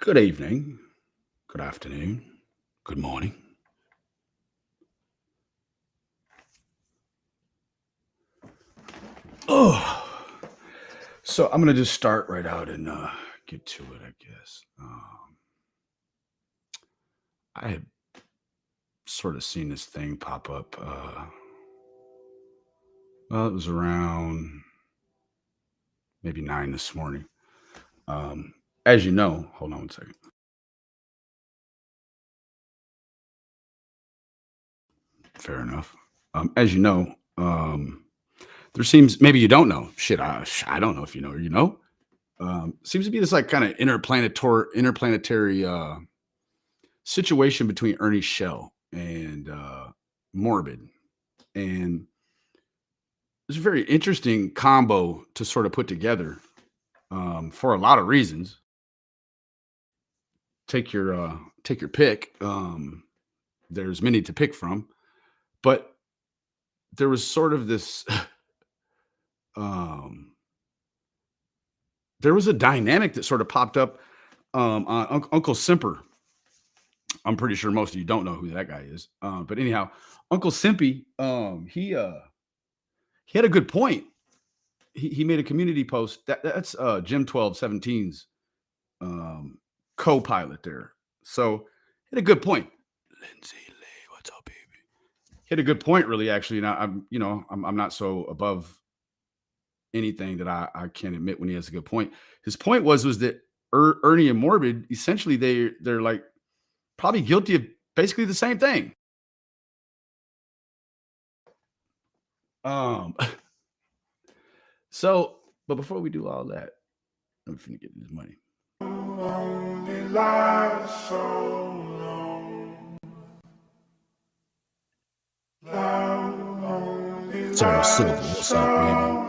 Good evening, good afternoon, good morning. Oh, so I'm gonna just start right out and get to it, I guess. I had sort of seen this thing pop up. Well, it was around maybe 9 this morning. As you know, hold on one second. Fair enough. As you know, there seems maybe you don't know. Shit, I don't know if you know or you know. Seems to be this like kind of interplanetary situation between Ernie Shell and Morbid, and it's a very interesting combo to sort of put together for a lot of reasons. Take your pick. There's many to pick from, but there was sort of this. um, there was a dynamic that sort of popped up on Uncle Simper. I'm pretty sure most of you don't know who that guy is, but anyhow, Uncle Simpy, he had a good point. He made a community post that's Jim 1217's co-pilot there. So he had a good point. Lindsay Lee, what's up, baby? He had a good point, really. Actually, now I'm not so above anything that I can't admit when he has a good point. His point was that Ernie and Morbid essentially they're like probably guilty of basically the same thing. Um, so, but before we do all that, I'm finna get this money. Sorry, Silver. What's up, baby?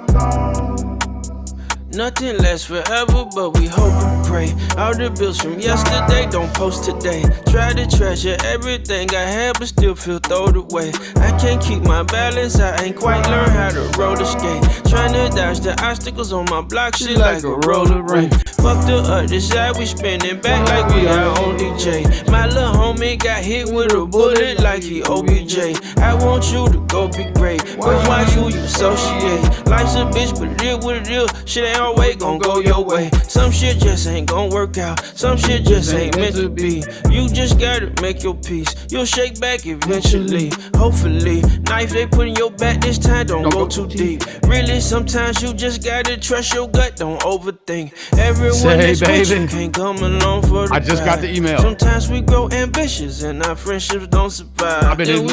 Nothing lasts forever, but we hope and pray. All the bills from yesterday don't post today. Try to treasure everything I had, but still feel thrown away. I can't keep my balance, I ain't quite learned how to roller skate. Trying to dodge the obstacles on my block, shit like a roller rink. Fuck the other side, we spinning back like we our own DJ. My little homie got hit with a bullet like he OBJ. I want you to go be great, but why you associate? Life's a bitch, but it is what it is. Shit ain't always gon' go your way. Some shit just ain't gon' work out. Some shit just ain't meant to be. You just gotta make your peace. You'll shake back eventually. Hopefully, knife they put in your back this time don't go too deep. Really, sometimes you just gotta trust your gut. Don't overthink. Everyone that's with you can't come along for the I just got the email. Sometimes we grow ambitious and our friendships don't survive. I've been in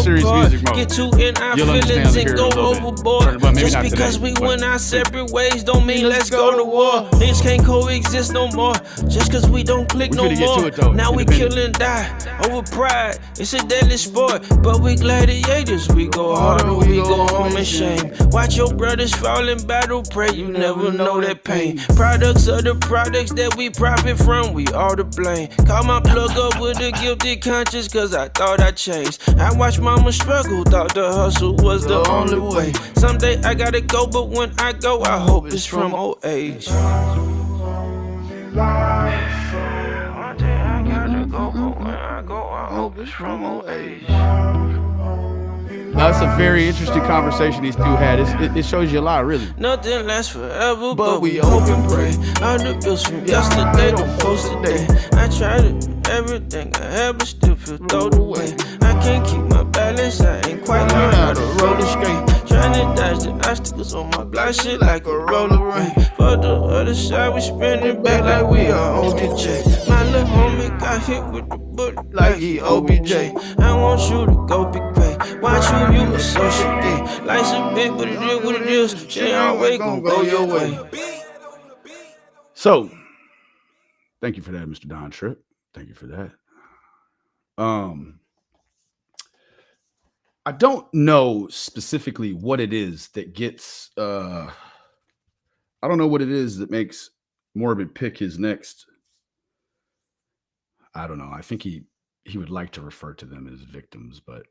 serious music mode. Get too in our feelings and go overboard. Just because we went our separate ways don't mean let's go to war. Niggas can't coexist no more. Just cause we don't click no more. Now we kill and die over pride. It's a deadly sport, but we gladiators. We go hard or we go home in shame. Watch your brothers fall in battle. Pray you never know that pain. Products of the products that we profit from, we all to blame. Call my plug up with a guilty conscience cause I thought I changed. I watched mama struggle, thought the hustle was the only way. Someday I gotta go, but when I go, I hope it's from old age. One day I gotta go, but when I go, I hope it's from old age. That's a very interesting conversation these two had. It shows you a lot, really. Nothing lasts forever, but we hope and pray. All the bills from yesterday don't post today. I tried to do everything I had, but still feel thrown away. I can't keep my balance, I ain't quite learned how to roller skate. Trying to dodge the obstacles on my block, shit like a roller rink. For the other side, we spinning back like we are OBJ. My little homie got hit with the bullet like he OBJ. I want you to go be great. Watch you associate. Life's a bit, but it is what it is. Shit ain't always gon' go your way. So, thank you for that, Mr. Don Tripp. Thank you for that. I don't know specifically what it is that gets I don't know what it is that makes Morbid pick his next. I don't know. I think he would like to refer to them as victims, but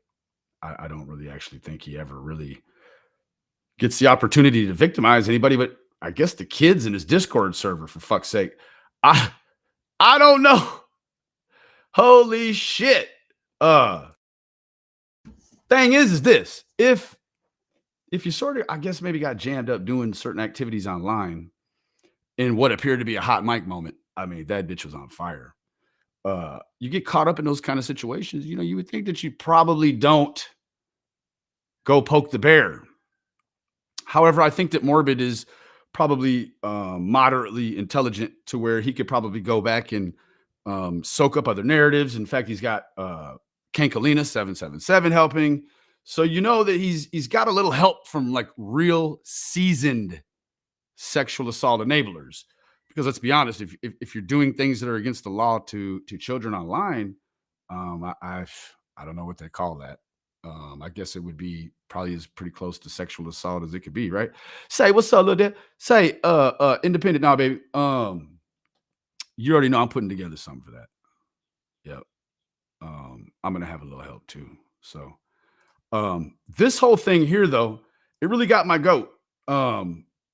I don't really actually think he ever really gets the opportunity to victimize anybody, but I guess the kids in his Discord server, for fuck's sake. I don't know. Holy shit. Uh Thing is this. If you sort of, I guess, maybe got jammed up doing certain activities online in what appeared to be a hot mic moment, I mean, that bitch was on fire. You get caught up in those kind of situations, you would think that you probably don't go poke the bear. However, I think that Morbid is probably moderately intelligent to where he could probably go back and soak up other narratives. In fact, he's got Kankalina 777 helping. So you know that he's got a little help from like real seasoned sexual assault enablers. Because let's be honest, if you're doing things that are against the law to children online, I don't know what they call that. I guess it would be probably as pretty close to sexual assault as it could be, right? Say, what's up, little dad? Say, independent now, baby. You already know I'm putting together something for that. Yep. I'm gonna have a little help too. So this whole thing here, though, it really got my goat.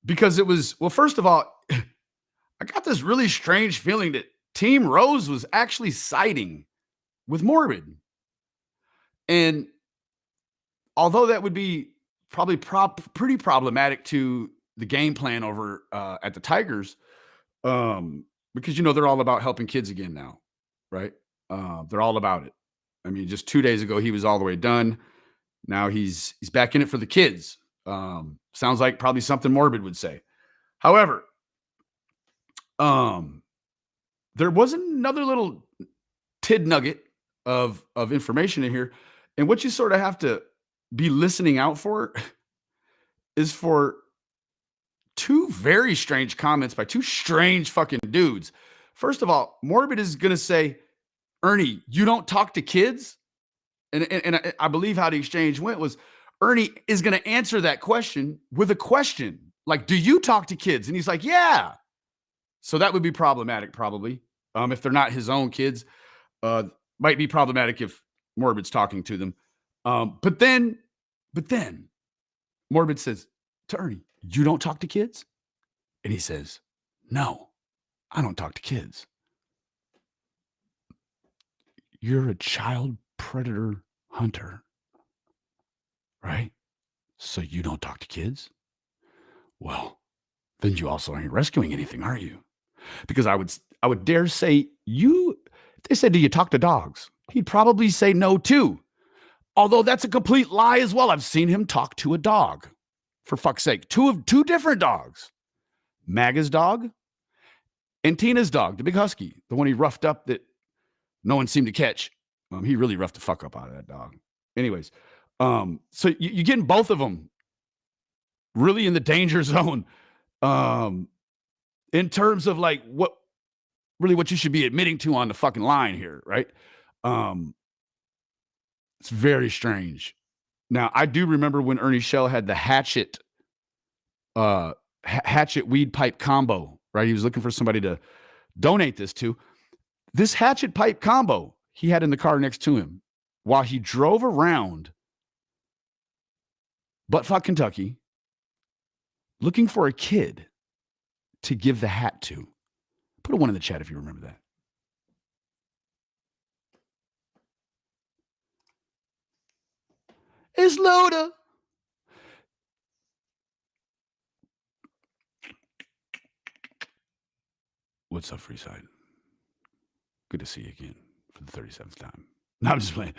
Because it was, well, first of all, I got this really strange feeling that Team Rose was actually siding with Morbid. And although that would be probably pretty problematic to the game plan over at the Tigers, because they're all about helping kids again now, right? They're all about it. I mean, just 2 days ago he was all the way done. Now he's back in it for the kids. Sounds like probably something Morbid would say. However, there was another little tid nugget of information in here, and what you sort of have to be listening out for is for two very strange comments by two strange fucking dudes. First of all, Morbid is going to say, Ernie, you don't talk to kids? And I believe how the exchange went was Ernie is going to answer that question with a question. Like, do you talk to kids? And he's like, yeah. So that would be problematic probably. If they're not his own kids, might be problematic if Morbid's talking to them. But then Morbid says to Ernie, you don't talk to kids? And he says, no, I don't talk to kids. You're a child predator hunter, right? So you don't talk to kids? Well, then you also ain't rescuing anything, are you? Because I would dare say they said, do you talk to dogs? He'd probably say no too. Although that's a complete lie as well. I've seen him talk to a dog. For fuck's sake, two different dogs. Maga's dog and Tina's dog, the big husky, the one he roughed up that no one seemed to catch. He really roughed the fuck up out of that dog. Anyways, so you're getting both of them really in the danger zone in terms of like what you should be admitting to on the fucking line here, right? It's very strange. Now, I do remember when Ernie Shell had the hatchet weed pipe combo, right? He was looking for somebody to donate this to. This hatchet pipe combo he had in the car next to him while he drove around buttfuck Kentucky looking for a kid to give the hat to. Put a 1 in the chat if you remember that. It's Loda. What's up, Freeside? Good to see you again for the 37th time. No, I'm just playing.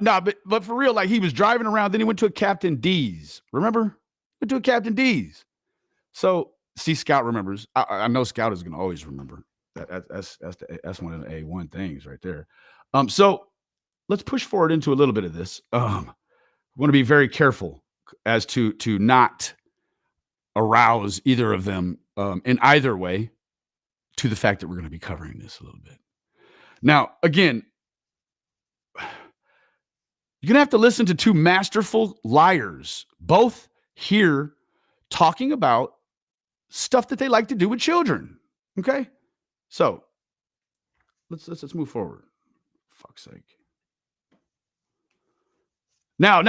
No, but for real, like he was driving around, then he went to a Captain D's. Remember? Went to a Captain D's. So, see, Scout remembers. I know Scout is going to always remember. That's one of the A1 things right there. So let's push forward into a little bit of this. We want to be very careful as to not arouse either of them in either way to the fact that we're going to be covering this a little bit. Now, again, you're going to have to listen to two masterful liars, both here talking about stuff that they like to do with children. Okay? So let's move forward. Fuck's sake. Now.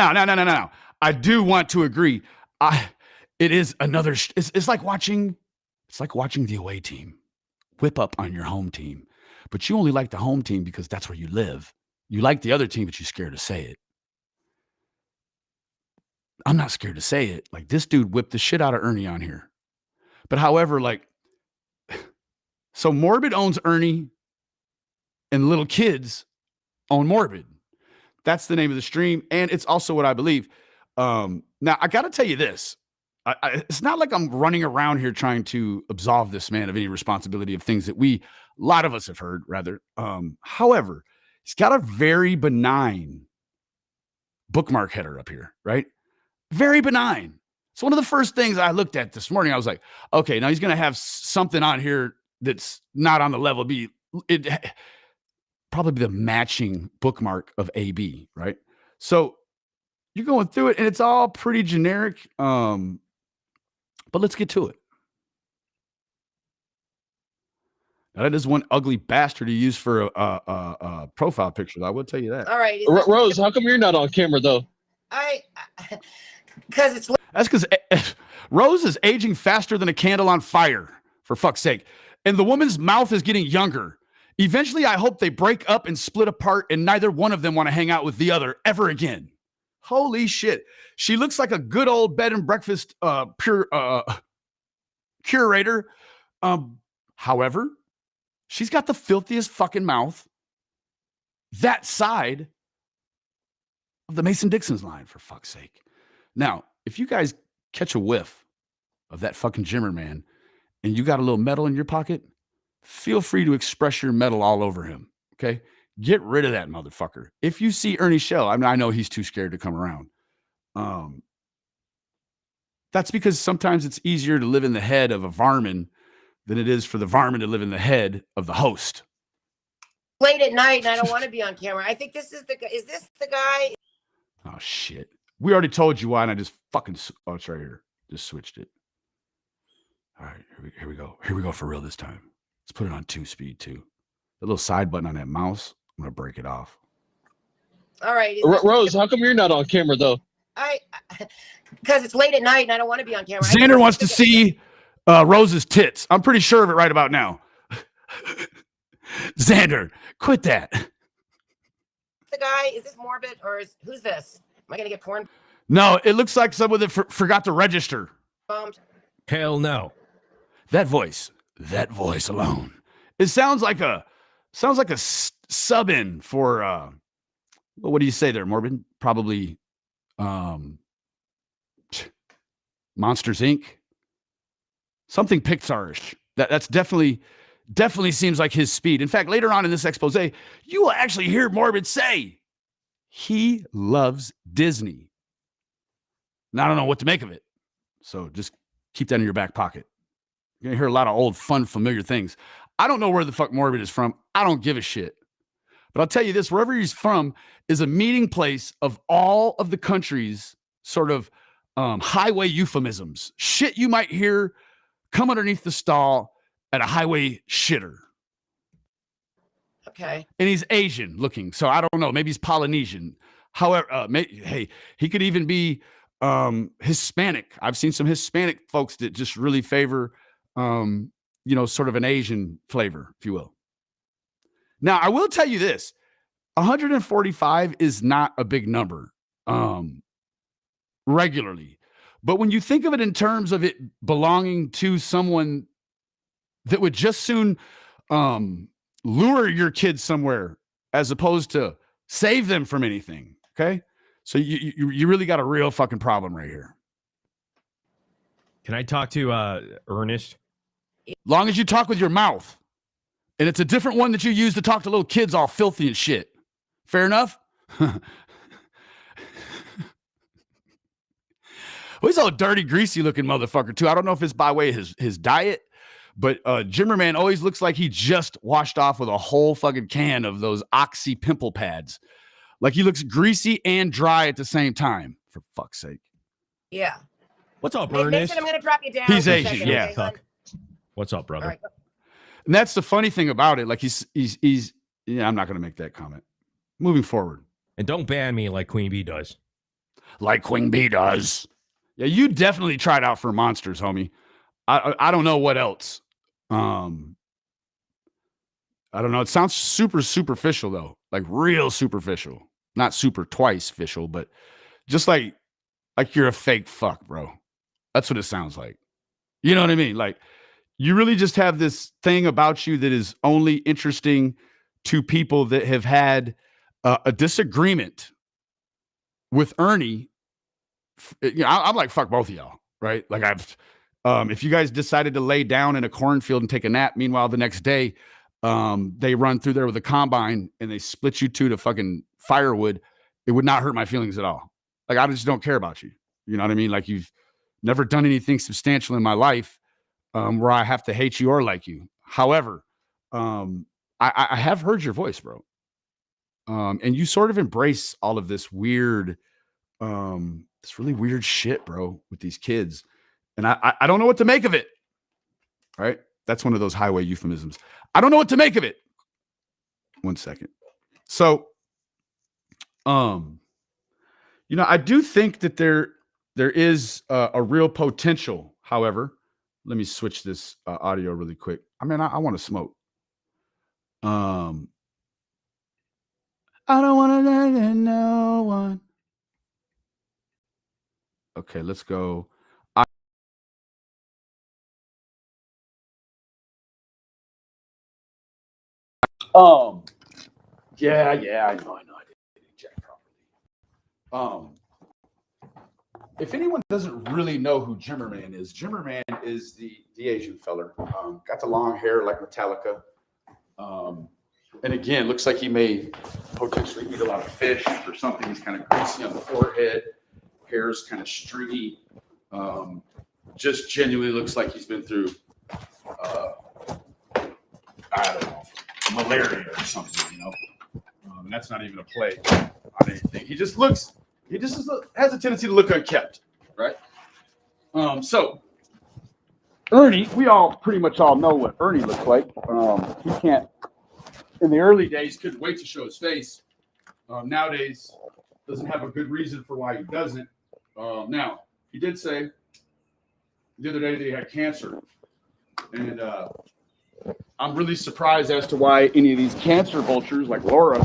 I do want to agree. It is another. It's like watching the away team whip up on your home team, but you only like the home team because that's where you live. You like the other team, but you're scared to say it. I'm not scared to say it. Like, this dude whipped the shit out of Ernie on here. But however, like, so Morbid owns Ernie and little kids own Morbid. That's the name of the stream. And it's also what I believe. Now, I got to tell you this. It's not like I'm running around here trying to absolve this man of any responsibility of things that a lot of us have heard, rather. However, he's got a very benign bookmark header up here, right? Very benign. So one of the first things I looked at this morning, I was like, okay, now he's going to have something on here that's not on the level B. Probably the matching bookmark of AB, right? So you're going through it and it's all pretty generic. But let's get to it. Now, that is one ugly bastard to use for a profile picture. I will tell you that. All right. Rose, how come you're not on camera though? Because it's. That's because Rose is aging faster than a candle on fire, for fuck's sake. And the woman's mouth is getting younger. Eventually, I hope they break up and split apart and neither one of them want to hang out with the other ever again. Holy shit. She looks like a good old bed and breakfast curator. However, she's got the filthiest fucking mouth that side of the Mason-Dixon's line, for fuck's sake. Now, if you guys catch a whiff of that fucking Jimmer man and you got a little metal in your pocket, feel free to express your metal all over him, okay? Get rid of that motherfucker. If you see Ernie Shell, I mean, I know he's too scared to come around. That's because sometimes it's easier to live in the head of a varmin than it is for the varmin to live in the head of the host. Late at night and I don't want to be on camera. I think this is the guy. Is this the guy? Oh, shit. We already told you why, and I just fucking... Oh, it's right here. Just switched it. All right, here we go. Here we go for real this time. Let's put it on 2-speed, too. The little side button on that mouse, I'm going to break it off. All right. Rose, how come you're not on camera, though? Because it's late at night and I don't want to be on camera. Xander wants to see Rose's tits. I'm pretty sure of it right about now. Xander, quit that. The guy, is this Morbid or who's this? Am I going to get porn? No, it looks like someone that forgot to register. Bombed. Hell no. That voice alone. It sounds like a sub-in for well, what do you say there, Morbid? Probably Monsters Inc. Something Pixar-ish. That's definitely seems like his speed. In fact, later on in this expose, you will actually hear Morbid say he loves Disney. Now, I don't know what to make of it. So just keep that in your back pocket. You're going to hear a lot of old, fun, familiar things. I don't know where the fuck Morbid is from. I don't give a shit. But I'll tell you this, wherever he's from is a meeting place of all of the country's sort of highway euphemisms. Shit you might hear come underneath the stall at a highway shitter. Okay. And he's Asian looking. So I don't know. Maybe he's Polynesian. However, hey, he could even be Hispanic. I've seen some Hispanic folks that just really favor, sort of an Asian flavor, if you will. Now, I will tell you this. 145 is not a big number regularly. But when you think of it in terms of it belonging to someone that would just soon lure your kids somewhere as opposed to save them from anything, okay? So you really got a real fucking problem right here. Can I talk to Ernest? Long as you talk with your mouth. And it's a different one that you use to talk to little kids all filthy and shit. Fair enough? Well, he's all dirty, greasy looking motherfucker too. I don't know if it's by way of his diet, but Jimmerman always looks like he just washed off with a whole fucking can of those Oxy pimple pads. Like he looks greasy and dry at the same time, for fuck's sake. Yeah. What's up, Mason, Ernest? I'm going to drop you down. He's for a Asian, second, yeah. okay, What's up, brother? all right. And that's the funny thing about it. Like he's I'm not going to make that comment. Moving forward. And don't ban me like Queen Bee does. Like Queen Bee does. Yeah, you definitely tried out for monsters, homie. I don't know what else. I don't know. It sounds super superficial though, like real superficial, not super twice official, but just like you're a fake fuck, bro. That's what it sounds like. You know what I mean? Like you really just have this thing about you that is only interesting to people that have had a disagreement with Ernie. I'm like, fuck both of y'all, right? Like if you guys decided to lay down in a cornfield and take a nap, meanwhile, the next day, they run through there with a combine and they split you two to fucking firewood, it would not hurt my feelings at all. Like, I just don't care about you. You know what I mean? Like, you've never done anything substantial in my life where I have to hate you or like you. However, I have heard your voice, bro. And you sort of embrace all of this weird, this really weird shit, bro, with these kids. And I don't know what to make of it. Right? That's one of those highway euphemisms. I don't know what to make of it. One second. So, I do think that there is a real potential. However, let me switch this audio really quick. I mean, I want to smoke. I don't want to let no one. Okay, let's go. Yeah, I know. I didn't check properly. If anyone doesn't really know who Jimmerman is the Asian feller. Got the long hair like Metallica. And again, looks like he may potentially eat a lot of fish or something. He's kind of greasy on the forehead. Hair's kind of stringy. Just genuinely looks like he's been through, I don't know, malaria or something, and that's not even a plague on anything. He just has a tendency to look unkempt, right? So Ernie, we all pretty much all know what Ernie looks like. He can't, in the early days, couldn't wait to show his face. Nowadays, doesn't have a good reason for why he doesn't. Now, he did say the other day that he had cancer. And I'm really surprised as to why any of these cancer vultures like Laura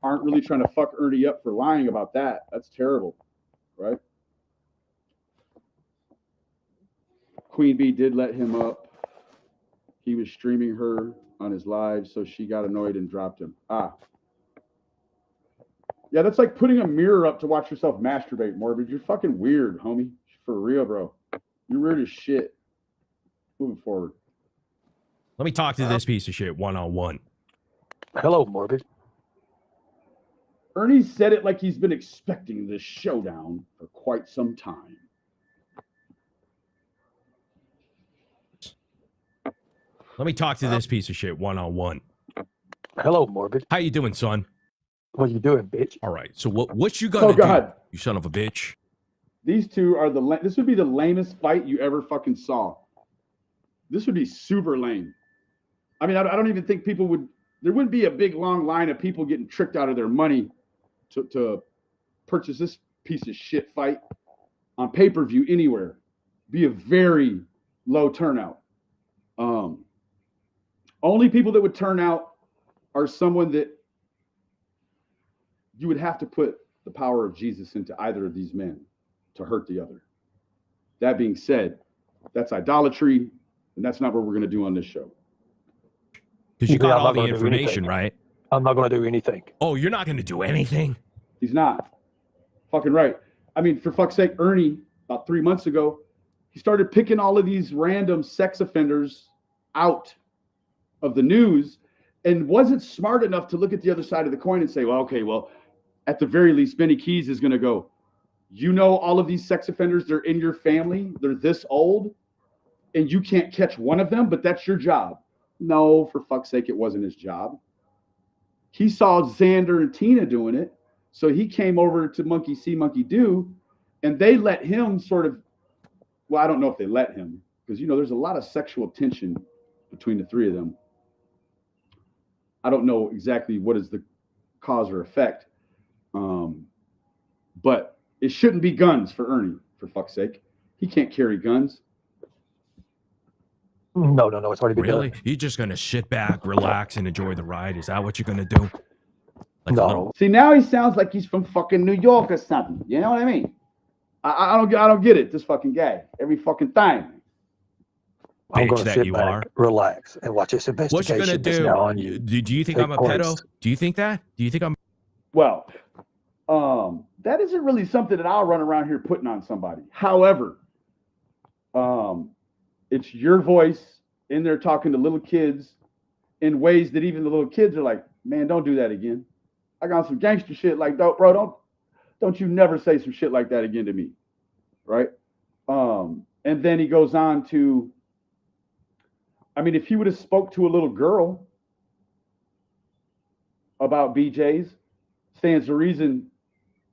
aren't really trying to fuck Ernie up for lying about that. That's terrible, right? Queen Bee did let him up. He was streaming her on his live, so she got annoyed and dropped him. Yeah, that's like putting a mirror up to watch yourself masturbate, Morbid. You're fucking weird, homie. For real, bro. You're weird as shit. Moving forward. Let me talk to this piece of shit one-on-one. Hello, Morbid. Ernie said it like he's been expecting this showdown for quite some time. Let me talk to this piece of shit one-on-one. Hello, Morbid. How you doing, son? What you doing, bitch? All right. So what you gonna do, you son of a bitch? These two are this would be the lamest fight you ever fucking saw. This would be super lame. I mean, I don't even think there wouldn't be a big long line of people getting tricked out of their money to purchase this piece of shit fight on pay-per-view anywhere. Be a very low turnout. Only people that would turn out are someone that you would have to put the power of Jesus into either of these men to hurt the other. That being said, that's idolatry, and that's not what we're going to do on this show. Because you got all the information, right? I'm not going to do anything. Oh, you're not going to do anything? He's not. Fucking right. I mean, for fuck's sake, Ernie, about 3 months ago, he started picking all of these random sex offenders out of the news and wasn't smart enough to look at the other side of the coin and say, well, okay, well, at the very least, Benny Keys is going to go, all of these sex offenders, they're in your family, they're this old, and you can't catch one of them, but that's your job. No, for fuck's sake, it wasn't his job. He saw Xander and Tina doing it, so he came over to Monkey See, Monkey Do, and they let him I don't know if they let him, because, there's a lot of sexual tension between the three of them. I don't know exactly what is the cause or effect, but it shouldn't be guns for Ernie, for fuck's sake. He can't carry guns. No. It's already been Really? done. You're just gonna sit back, relax, and enjoy the ride? Is that what you're gonna do? Like a No. little See, now he sounds like he's from fucking New York or something. You know what I mean? I don't get it. This fucking guy. Every fucking time. I'm bitch going to that sit you back, are. relax, and watch this What you gonna investigation that's do? now on you. Do you think take I'm a place. pedo? Do you think that? Do you think I'm? Well, that isn't really something that I'll run around here putting on somebody. However, it's your voice in there talking to little kids in ways that even the little kids are like, man, don't do that again. I got some gangster shit like, bro, don't you never say some shit like that again to me, right? And then he goes on to, I mean, if he would have spoke to a little girl about BJ's, stands to reason,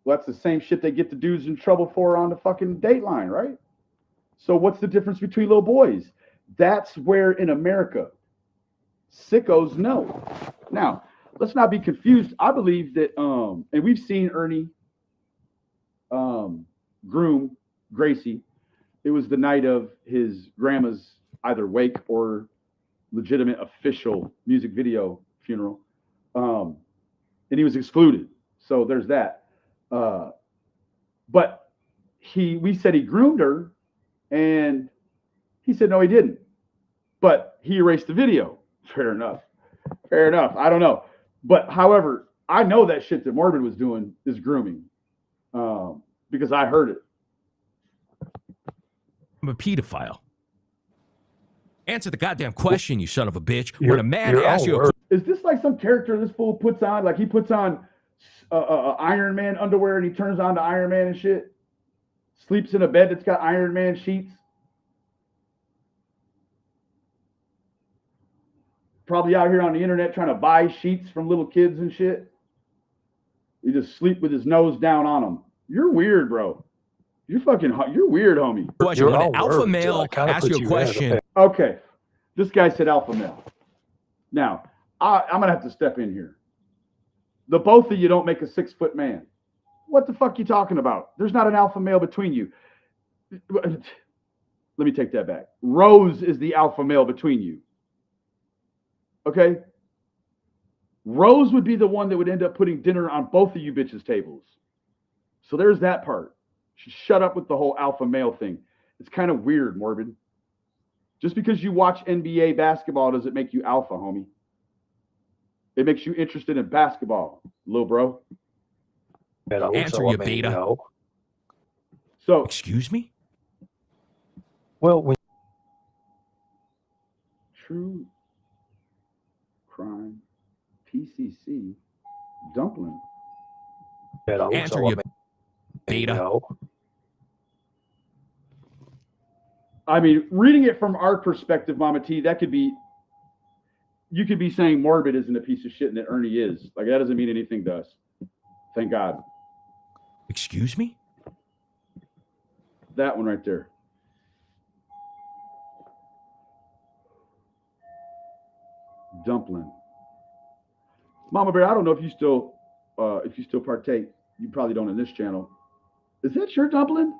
well, that's the same shit they get the dudes in trouble for on the fucking Dateline, right? So what's the difference between little boys? That's where in America, sickos know. Now, let's not be confused. I believe that, and we've seen Ernie groom Gracie. It was the night of his grandma's either wake or legitimate official music video funeral. And he was excluded. So there's that. But we said he groomed her, and he said, no, he didn't. But he erased the video. Fair enough. I don't know. But however, I know that shit that Morbid was doing is grooming, because I heard it. I'm a pedophile. Answer the goddamn question, you son of a bitch. Your- When a man your asks own you a word. Is this like some character this fool puts on? Like he puts on Iron Man underwear and he turns on to Iron Man and shit? Sleeps in a bed that's got Iron Man sheets? Probably out here on the internet trying to buy sheets from little kids and shit. He just sleep with his nose down on them. You're weird, bro. You're weird, homie. question, Your when an own alpha words, male kinda asks put you a you in as a question, Okay. This guy said alpha male. Now, I'm going to have to step in here. The both of you don't make a 6-foot man. What the fuck you talking about? There's not an alpha male between you. Let me take that back. Rose is the alpha male between you. Okay? Rose would be the one that would end up putting dinner on both of you bitches' tables. So there's that part. Shut up with the whole alpha male thing. It's kind of weird, Morbid. Just because you watch NBA basketball doesn't make you alpha, homie. It makes you interested in basketball, little bro. Answer your beta. No. So, excuse me? Well, when true crime, TCC, dumpling. Answer your beta. No. I mean, reading it from our perspective, Mama T, that could be, you could be saying Morbid isn't a piece of shit and that Ernie is. Like, that doesn't mean anything to us. Thank God. Excuse me? That one right there. Dumpling. Mama Bear, I don't know if you still partake. You probably don't in this channel. Is that your dumpling?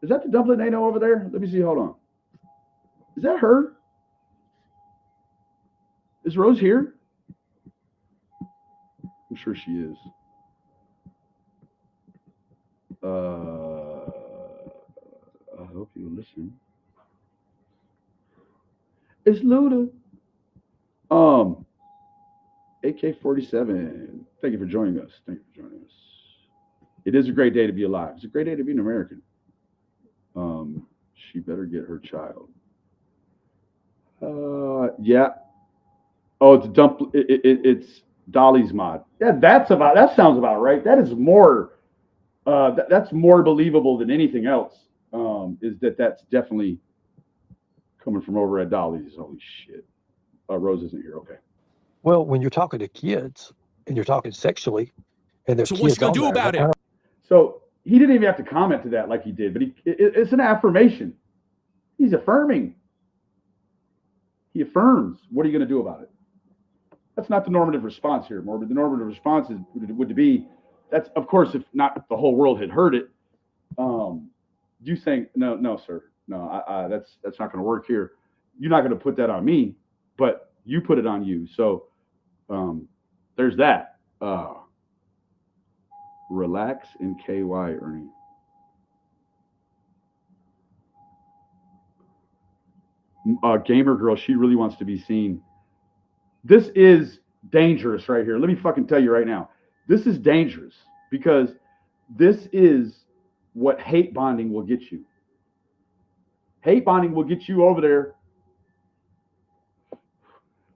Is that the dumpling they know over there? Let me see. Hold on. Is that her? Is Rose here? I'm sure she is. I hope you listen. It's Luda. AK-47. Thank you for joining us. It is a great day to be alive. It's a great day to be an American. She better get her child. Yeah. Oh, it's it's Dolly's mod. Yeah, that sounds about right. That is more. That's more believable than anything else. Is that's definitely coming from over at Dolly's? Holy shit. Rose isn't here. Okay. Well, when you're talking to kids and you're talking sexually, and there's So kids what you gonna on do there, about it? So he didn't even have to comment to that like he did, but it's an affirmation. He's affirming. He affirms. What are you going to do about it? That's not the normative response here, Morbid. The normative response would be, that's, of course, if not the whole world had heard it, you saying, no, sir. No, that's not going to work here. you're not going to put that on me, but you put it on you. So there's that. Relax and KY, Ernie. Gamer girl, she really wants to be seen. This is dangerous right here. Let me fucking tell you right now. This is dangerous because this is what hate bonding will get you. Hate bonding will get you over there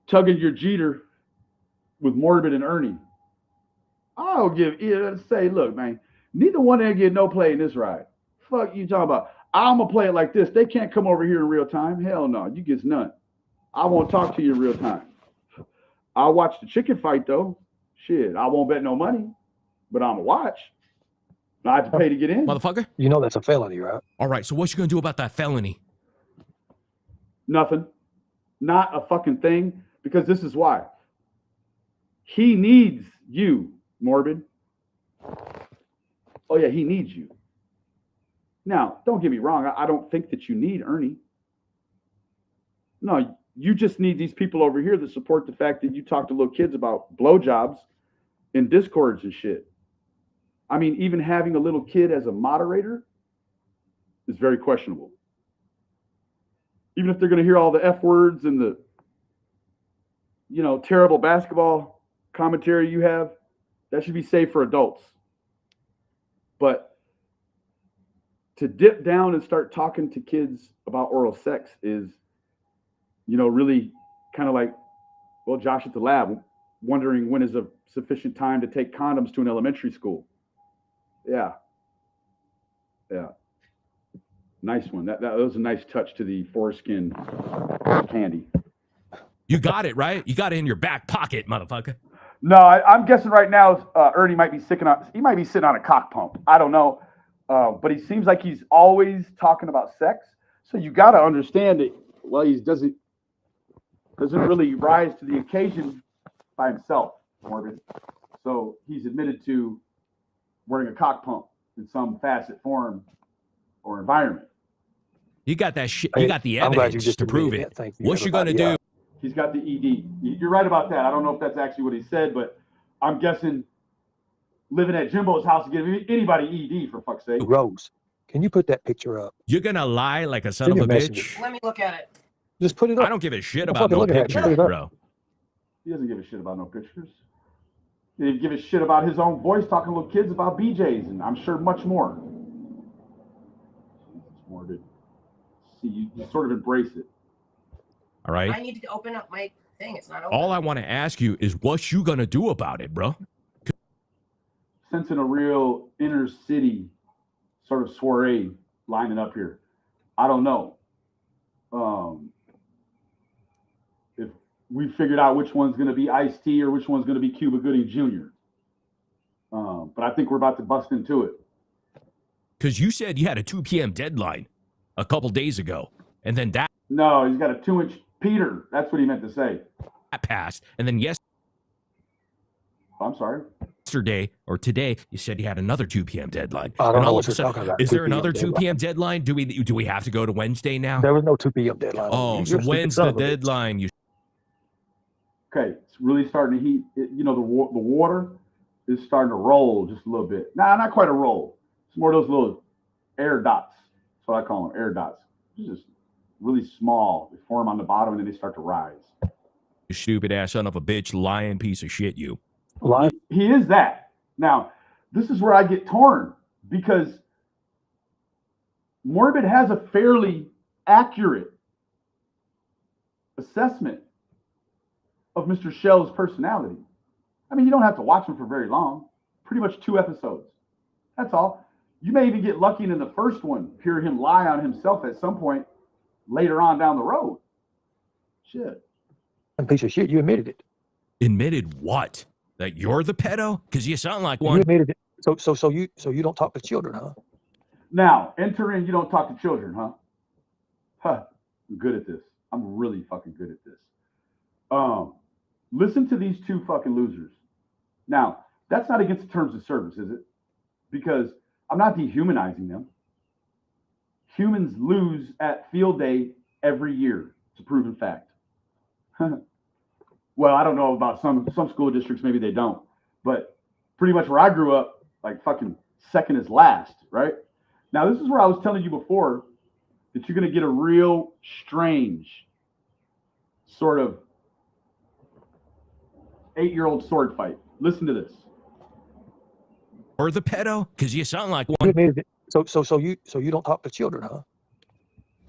tugging your Jeter with Morbid and Ernie. I'll say, look, man, neither one of them get no play in this ride. Fuck you talking about. I'm going to play it like this. They can't come over here in real time. Hell no, you get none. I won't talk to you in real time. I'll watch the chicken fight, though. Shit, I won't bet no money, but I'm going to watch. I have to pay to get in. Motherfucker. You know that's a felony, right? All right, so what you going to do about that felony? Nothing. Not a fucking thing, because this is why. He needs you, Morbid. Oh, yeah, he needs you. Now, don't get me wrong. I don't think that you need Ernie. No, you just need these people over here that support the fact that you talk to little kids about blowjobs in Discords and shit. I mean, even having a little kid as a moderator is very questionable. Even if they're going to hear all the F words and the, terrible basketball commentary you have, that should be safe for adults. But to dip down and start talking to kids about oral sex is, really kind of like, well, Josh at the lab, wondering when is a sufficient time to take condoms to an elementary school. Yeah. Nice one. That was a nice touch to the foreskin candy. You got it, right? You got it in your back pocket, motherfucker. No, I'm guessing right now Ernie might be sitting on a cock pump. I don't know. But he seems like he's always talking about sex. So you got to understand it. Well, he doesn't really rise to the occasion by himself, Morbid. So he's admitted to wearing a cock pump in some facet, form, or environment. You got that shit. You got the evidence to prove it. What you gonna do? He's got the ED. You're right about that. I don't know if that's actually what he said, but I'm guessing living at Jimbo's house to give anybody ED, for fuck's sake. Rose, can you put that picture up? You're gonna lie like a son Send of a your bitch. messages. Let me look at it. Just put it up. I don't give a shit Don't about fucking no look at it. pictures, Put it up. bro. He doesn't give a shit about no pictures. He didn't give a shit about his own voice talking to little kids about BJs, and I'm sure much more. Morbid. See, you sort of embrace it. All right. I need to open up my thing. It's not open. All I want to ask you is what you gonna do about it, bro? Sensing a real inner city sort of soiree lining up here. I don't know. If we figured out which one's going to be Ice-T or which one's going to be Cuba Gooding Jr. But I think we're about to bust into it. Because you said you had a 2 p.m. deadline a couple days ago, and then that No, he's got a 2-inch Peter. That's what he meant to say. passed, and then I'm sorry. yesterday or today you said you had another 2 p.m. deadline. I don't And know all what of a you're sudden, talking about. is 2 there another 2 deadline. p.m. deadline? Do we have to go to Wednesday now? There was no 2 p.m. deadline. Oh, You're so a stupid when's son the of a bitch. deadline? You Okay, it's really starting to heat. The water is starting to roll just a little bit. Nah, not quite a roll. It's more of those little air dots. That's what I call them, air dots. It's just really small. They form on the bottom and then they start to rise. stupid ass son of a bitch, lying piece of shit, you. Live. He is that. Now, this is where I get torn because Morbid has a fairly accurate assessment of Mr. Shell's personality. I mean, you don't have to watch him for very long. Pretty much 2 episodes. That's all. You may even get lucky and in the first one, hear him lie on himself at some point later on down the road. Shit. Piece of shit. You admitted it. Admitted what? That you're the pedo? Because you sound like You one. admitted it. So you don't talk to children, huh? Now, enter in, you don't talk to children, huh? Huh. I'm good at this. I'm really fucking good at this. Listen to these 2 fucking losers. Now, that's not against the terms of service, is it? Because I'm not dehumanizing them. Humans lose at field day every year. It's a proven fact. Well, I don't know about some school districts, maybe they don't, but pretty much where I grew up, like fucking second is last, right? Now, this is where I was telling you before that you're going to get a real strange sort of 8-year-old sword fight. Listen to this. Or the pedo? Because you sound like one. So you don't talk to children, huh?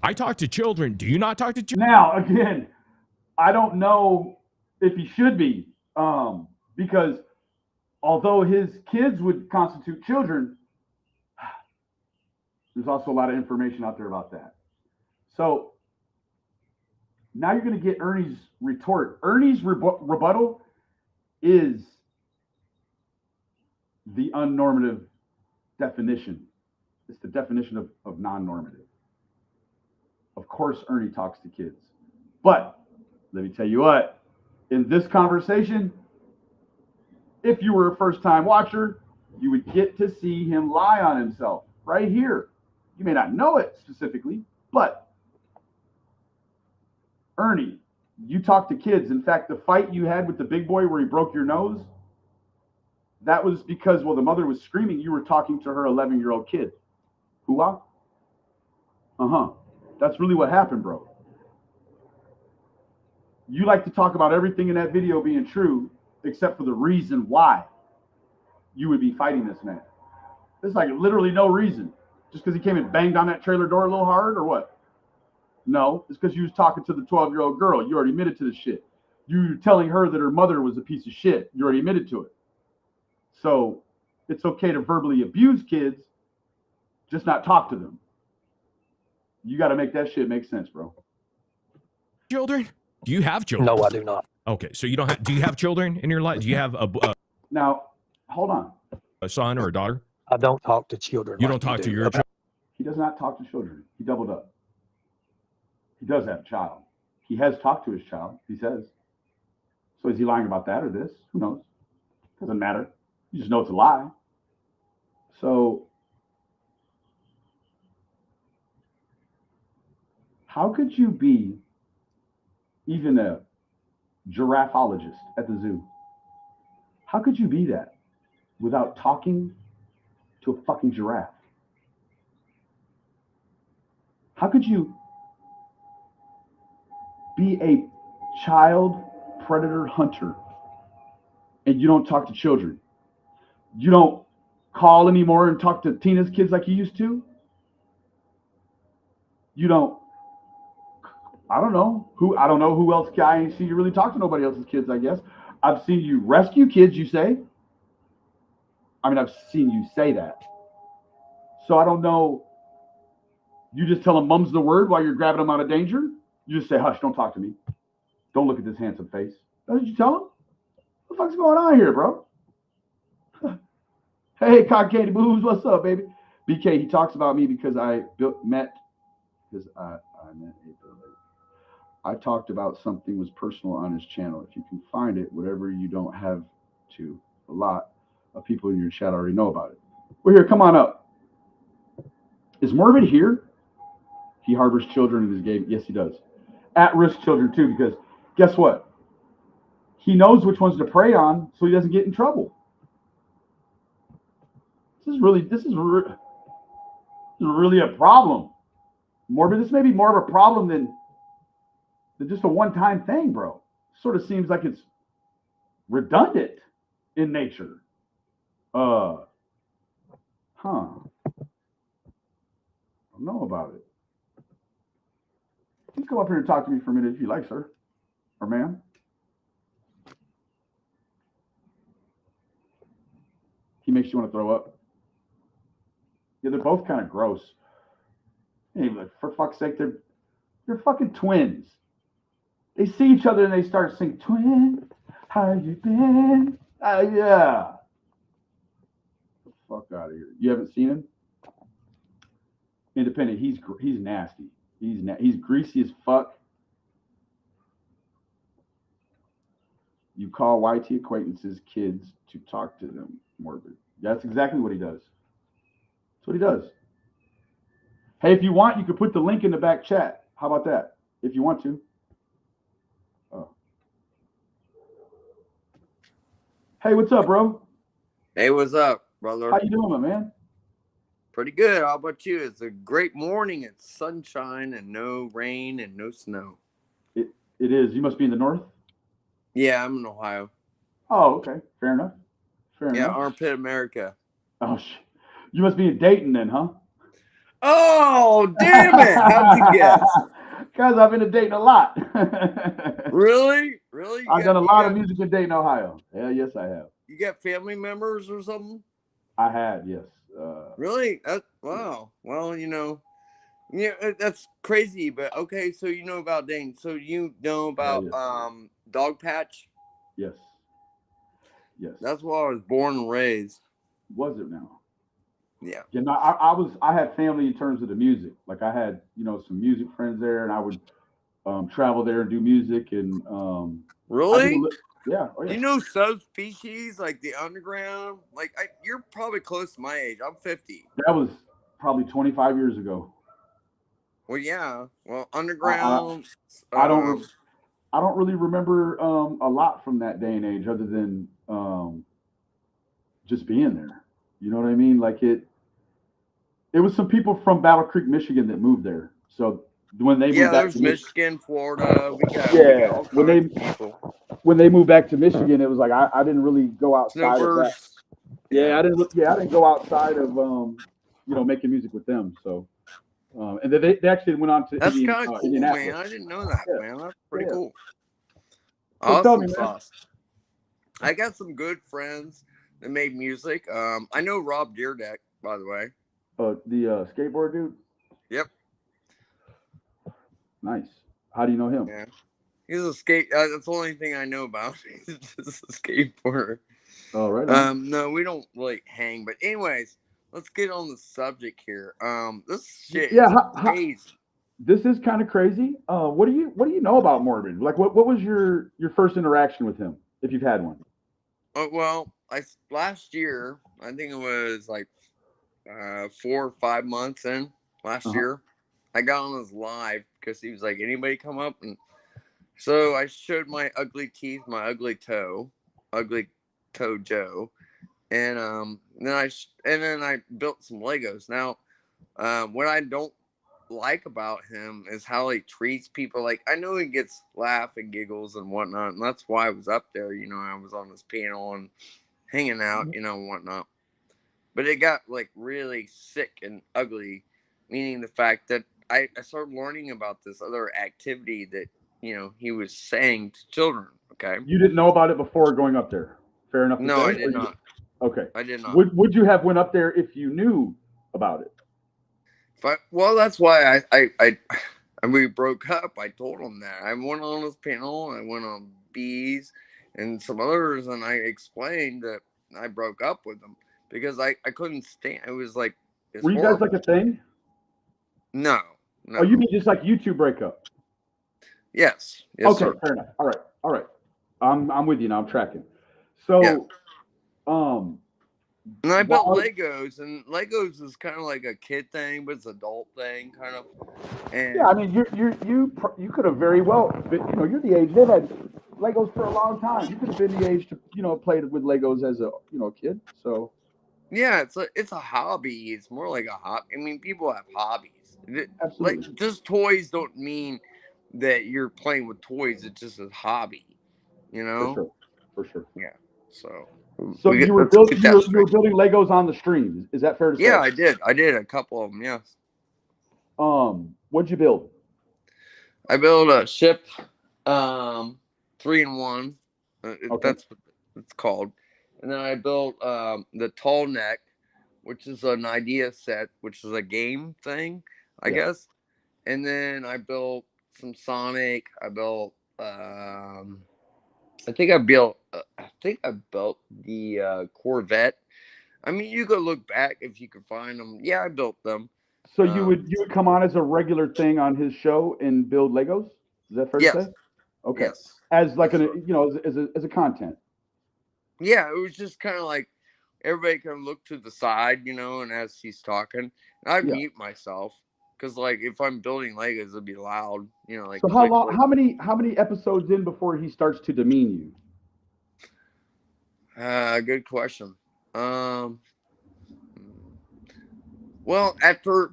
I talk to children. Do you not talk to children? Now, again, I don't know if he should be, because although his kids would constitute children, there's also a lot of information out there about that. So now you're going to get Ernie's retort. Ernie's rebuttal is the unnormative definition. It's the definition of non-normative. Of course, Ernie talks to kids. But let me tell you what, in this conversation, if you were a first-time watcher, you would get to see him lie on himself right here. You may not know it specifically, but Ernie, you talk to kids. In fact, the fight you had with the big boy where he broke your nose, that was because, well, the mother was screaming, you were talking to her 11-year-old kid. Hoo-ah? Uh-huh. That's really what happened, bro. You like to talk about everything in that video being true, except for the reason why you would be fighting this man. There's like literally no reason. Just because he came and banged on that trailer door a little hard or what? No, it's because you was talking to the 12-year-old girl. You already admitted to the shit. You were telling her that her mother was a piece of shit. You already admitted to it. So it's okay to verbally abuse kids, just not talk to them. You got to make that shit make sense, bro. Children? Do you have children? No, I do not. Okay, so you don't have. Do you have children in your life? Do you have Now, hold on. a son or a daughter? I don't talk to children. You like don't talk to do. your children. He does not talk to children. He doubled up. He does have a child. He has talked to his child, he says. So is he lying about that or this? Who knows? Doesn't matter. You just know it's a lie. So how could you be even a giraffeologist at the zoo? How could you be that without talking to a fucking giraffe? How could you be a child predator hunter and you don't talk to children? You don't call anymore and talk to Tina's kids like you used to? You don't, I don't know who else. I ain't seen you really talk to nobody else's kids, I guess. I've seen you rescue kids, you say. I mean, I've seen you say that. So I don't know. You just tell them mum's the word while you're grabbing them out of danger? You just say, hush, don't talk to me. Don't look at this handsome face. That's what you tell them? What the fuck's going on here, bro? Hey, Cock Candy Boos, what's up, baby? BK, he talks about me because I met a brother. I talked about something was personal on his channel. If you can find it, whatever you don't have to. A lot of people in your chat already know about it. We're here. Come on up. Is Morbid here? He harbors children in his game. Yes, he does. At-risk children, too, because guess what? He knows which ones to prey on so he doesn't get in trouble. This is really a problem. Morbid, this may be more of a problem than just a one-time thing, bro. Sort of seems like it's redundant in nature. I don't know about it. You can come up here and talk to me for a minute if you like, sir or ma'am. He makes you want to throw up. Yeah, they're both kind of gross. Hey, like, for fuck's sake, they're fucking twins. They see each other and they start singing, "Twin, how you been?" Yeah. Get the fuck out of here. You haven't seen him? Independent. He's nasty. He's greasy as fuck. You call YT acquaintances kids to talk to them. Morbid. That's exactly what he does. That's what he does. Hey, if you want, you could put the link in the back chat. How about that? If you want to. Hey, what's up, bro? Hey, what's up, brother? How you doing, my man? Pretty good. How about you? It's a great morning. It's sunshine and no rain and no snow. It is. You must be in the north. Yeah, I'm in Ohio. Oh, okay. Fair enough. Fair Yeah, enough. armpit America. Oh, you must be in Dayton then, huh? Oh, damn it. How'd you guess? Guys, I've been to Dayton a lot. Really? Really? I've done a lot of music in Dayton, Ohio. Yeah, yes, I have. You got family members or something? I had, yes. Really? Wow. Well, that's crazy, but okay, so you know about Dane. So you know about yes. Dog Patch? Yes. Yes. That's where I was born and raised. Was it now? Yeah. You know, I had family in terms of the music. Like I had, some music friends there, and I would travel there and do music. And Really? Yeah. Oh, yeah. You know subspecies like the underground? Like you're probably close to my age. I'm 50. That was probably 25 years ago. Well, yeah. Well, underground. I don't really remember a lot from that day and age, other than just being there. You know what I mean? Like it was some people from Battle Creek, Michigan, that moved there. So when they moved back there's to Michigan, Florida. We got all kinds of people. When they moved back to Michigan, it was like I didn't really go outside of that. Yeah, I didn't go outside of making music with them. So and they actually went on to that's kind of cool, Indianapolis. man. I didn't know that, man. That's pretty cool. So Awesome sauce. I got some good friends that made music. I know Rob Deerdeck, by the way. The skateboard dude? Yep. Nice. How do you know him? Yeah. He's a skate. That's the only thing I know about. He's just a skateboarder. Oh, right. No, we don't really hang. But anyways, let's get on the subject here. This shit is crazy. This is kind of crazy. What do you know about Morbid? Like, what was your first interaction with him, if you've had one? Well, last year, I think it was like 4 or 5 months in last year, I got on his live because he was like, anybody come up? And so I showed my ugly teeth, my ugly toe Joe. And then I built some Legos. Now, what I don't like about him is how he treats people. Like, I know he gets laugh and giggles and whatnot, and that's why I was up there. I was on this panel and hanging out, and whatnot. But it got like really sick and ugly, meaning the fact that I started learning about this other activity that he was saying to children. Okay, you didn't know about it before going up there. Fair enough. No, I did not. Okay, I did not. Would you have went up there if you knew about it? Well, that's why we broke up. I told him that. I went on his panel. I went on Bees and some others, and I explained that I broke up with him because I couldn't stand. It was like, were you guys like a thing? No. Oh, you mean just like you two breakup? Yes. Okay, sir. Fair enough. All right. I'm with you now. I'm tracking. So, and I built Legos, and Legos is kind of like a kid thing, but it's an adult thing, kind of. And yeah, I mean, you could have very well, you're the age they've had Legos for a long time. You could have been the age to play with Legos as a kid. So yeah, it's a hobby. It's more like a hobby. I mean, people have hobbies. Absolutely. Like, just toys don't mean that you're playing with toys. It's just a hobby, For sure. Yeah. So you were building Legos on the stream. Is that fair to say? Yeah, I did. I did a couple of them. Yes. What'd you build? I built a ship, 3-in-1. That's what it's called. And then I built the Tall Neck, which is an idea set, which is a game thing, I guess. And then I built some Sonic. I built I think I built the Corvette. I mean, you could look back if you could find them. Yeah, I built them. So you would come on as a regular thing on his show and build Legos? Is that fair to say? Okay. Yes. As like as a content. Yeah, it was just kind of like everybody can look to the side, and as he's talking, I mute myself because, like, if I'm building Legos, it'd be loud, like. So how long? How many episodes in before he starts to demean you? Good question. Um, after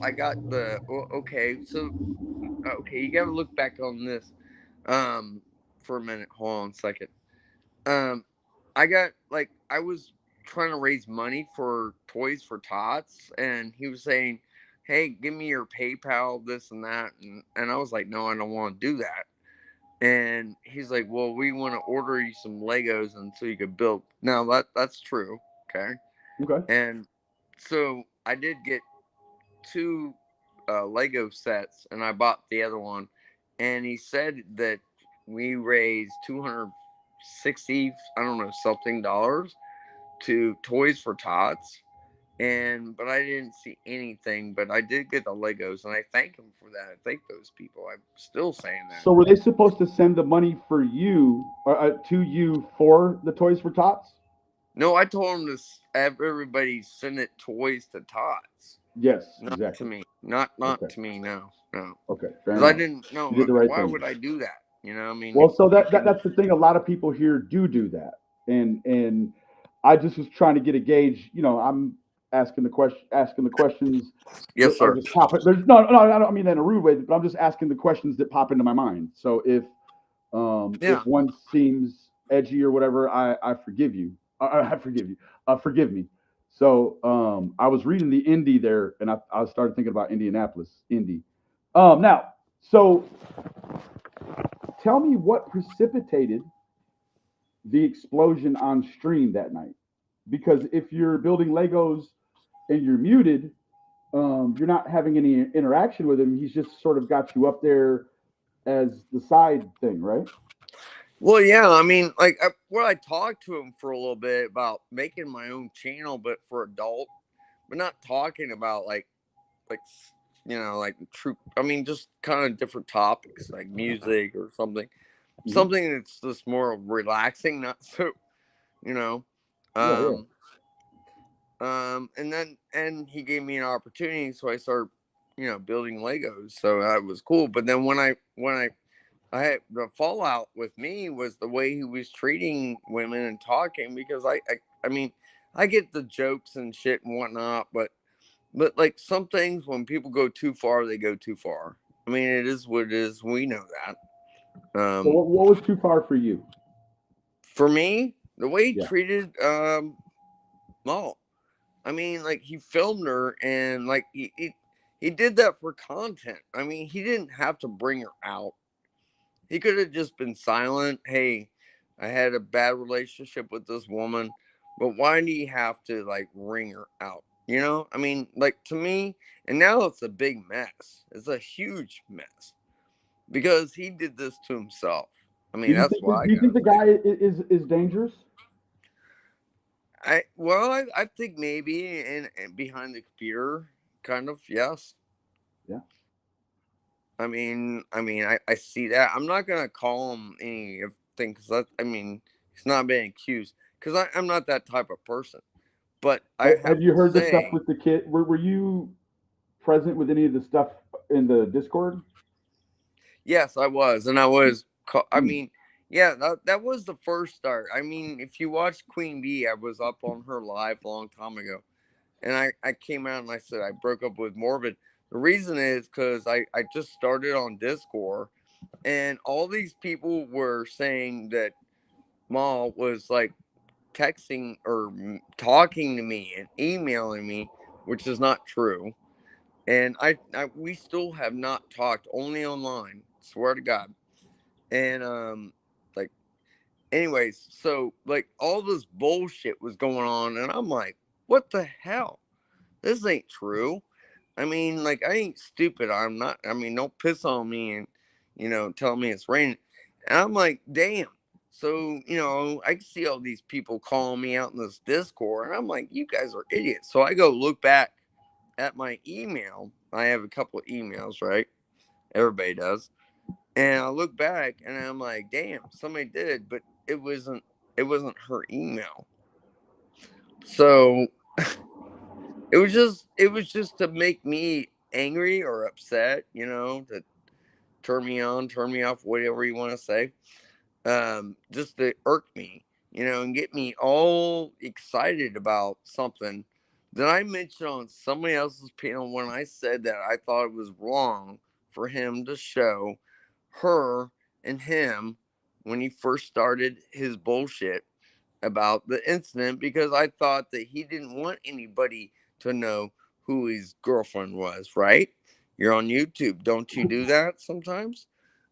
I got okay, so okay, you got to look back on this, um, for a minute. Hold on a second. Um, I was trying to raise money for Toys for Tots, and he was saying, "Hey, give me your PayPal, this and that," and I was like, "No, I don't want to do that." And he's like, "Well, we want to order you some Legos, and so you could build." Now that's true, okay. Okay. And so I did get two Lego sets, and I bought the other one. And he said that we raised 260, I don't know, something dollars to Toys for Tots. But I didn't see anything. But I did get the Legos, and I thank him for that. I thank those people. I'm still saying that. So were they supposed to send the money for you to you for the Toys for Tots? No, I told him to have everybody send it toys to Tots. Yes, Not to exactly. me. Not Okay. to me. No, no. Okay. Fair Because I enough. didn't know. You did the right Why thing. would I do that? You know, I mean, Well, if so you can. that's the thing. A lot of people here do that, and I just was trying to get a gauge. I'm asking the questions that Yes, are sir. just popping. There's no, I don't mean that in a rude way, but I'm just asking the questions that pop into my mind. So Yeah. if one seems edgy or whatever, I forgive you. I forgive you. Forgive me. So I was reading the Indy there, and I started thinking about Indianapolis, Indy. Now, so tell me what precipitated the explosion on stream that night. Because if you're building Legos and you're muted, you're not having any interaction with him. He's just sort of got you up there as the side thing, right? Well, yeah. I mean, like, I talked to him for a little bit about making my own channel, but for adult, but not talking about like like true. I mean, just kind of different topics like music or something, Mm-hmm. something that's just more relaxing, not so you know. Yeah, yeah. Um, and he gave me an opportunity, so I started, building Legos. So that was cool. But then I had the fallout with me was the way he was treating women and talking because I mean I get the jokes and shit and whatnot, but like some things when people go too far, they go too far. I mean, it is what it is. We know that. So what was too far for you? For me, the way he Yeah. treated Maul, I mean, like he filmed her and like he did that for content. I mean, he didn't have to bring her out. He could have just been silent. Hey, I had a bad relationship with this woman, but why do you have to like ring her out? You know, I mean, like to me, and now it's a big mess. It's a huge mess because he did this to himself. I mean, that's what I Do you think gotta the say. guy is dangerous? I think maybe and behind the computer, kind of, yes. Yeah. I see that. I'm not gonna call him anything because I mean, he's not being accused because I'm not that type of person. But I Have have you to heard the stuff say, with the kid? Were you present with any of the stuff in the Discord? yes, I was, and I was. I Hmm. mean, yeah, that was the first start. I mean, if you watch Queen Bee, I was up on her live a long time ago, and I came out and I said I broke up with Morbid. The reason is because I just started on Discord, and all these people were saying that Ma was like texting or talking to me and emailing me, which is not true. And we still have not talked, only online. Swear to God. And like, anyways, so like all this bullshit was going on, and I'm like, what the hell? This ain't true. I mean, like, I ain't stupid. I'm not. I mean, don't piss on me and tell me it's raining. And I'm like, damn. So, I can see all these people calling me out in this Discord, and I'm like, you guys are idiots. So I go look back at my email. I have a couple of emails, right? Everybody does. And I look back and I'm like, damn, somebody did, but it wasn't her email. So it was just to make me angry or upset, to turn me on, turn me off, whatever you want to say. Just to irk me. and get me all excited about something that I mentioned on somebody else's panel when I said that I thought it was wrong for him to show her and him when he first started his bullshit about the incident, because I thought that he didn't want anybody to know who his girlfriend was, right? You're on YouTube. Don't you do that sometimes?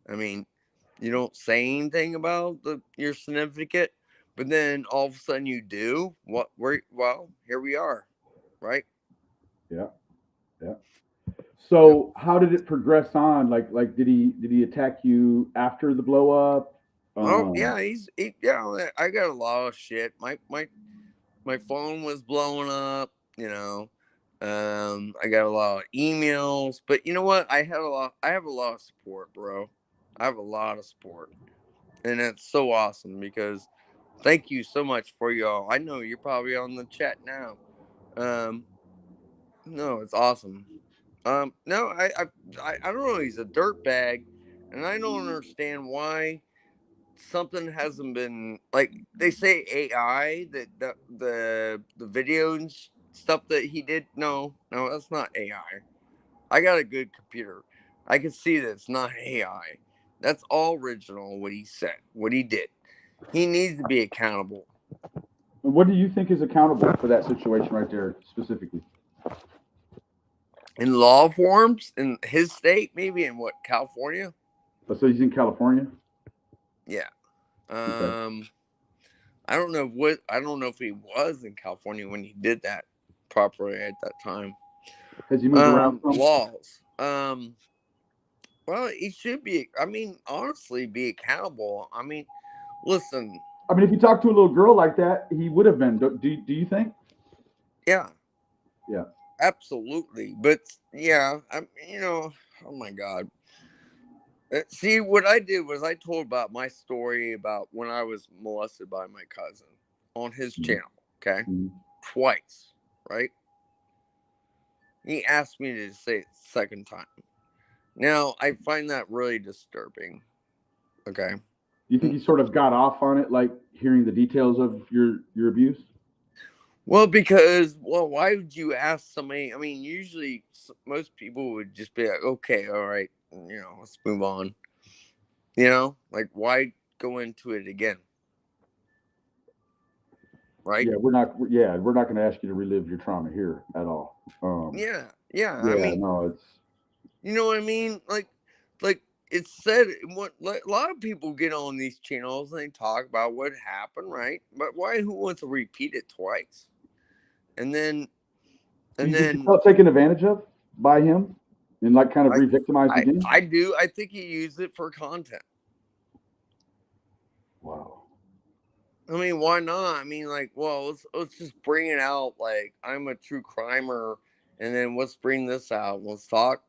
I mean, you don't say anything about your significant, but then all of a sudden you do. Well, here we are, right? Yeah. Yeah. So how did it progress on? Like did he attack you after the blow up? Oh yeah, yeah. I got a lot of shit. My phone was blowing up. I got a lot of emails, but you know what? I have a lot of support, bro. I have a lot of support, and it's so awesome because thank you so much for y'all. I know you're probably on the chat now. No, it's awesome. No, I don't know. He's a dirtbag, and I don't understand why something hasn't been, like they say AI, that the video and stuff that he did. No, that's not AI. I got a good computer. I can see that it's not AI. That's all original. What he said, what he did. He needs to be accountable. And what do you think is accountable for that situation right there specifically? In law forms in his state, maybe in what, California? So he's in California? Yeah. Okay. I don't know if he was in California when he did that properly at that time. Has he moved around some? Laws. Well, he should be. I mean, honestly, be accountable. I mean, listen. I mean, if you talk to a little girl like that, he would have been. Do you think? Yeah. Yeah. Absolutely. But yeah, oh my God. See, what I did was I told about my story about when I was molested by my cousin on his channel. Okay. Twice. Right. He asked me to say it the second time. Now, I find that really disturbing. Okay. You think he sort of got off on it, like hearing the details of your abuse? Well, because, why would you ask somebody? I mean, usually most people would just be like, okay, all right, let's move on. Like, why go into it again? Right? Yeah, we're not going to ask you to relive your trauma here at all. Yeah. I mean, no, it's. You know what I mean? Like it's said. A lot of people get on these channels and they talk about what happened, right? But why? Who wants to repeat it twice? And then You felt taken advantage of by him and like kind of re-victimized again? I do. I think he used it for content. Wow. I mean, why not? I mean, like, well, let's just bring it out. Like, I'm a true crimer, and then let's bring this out. Let's talk.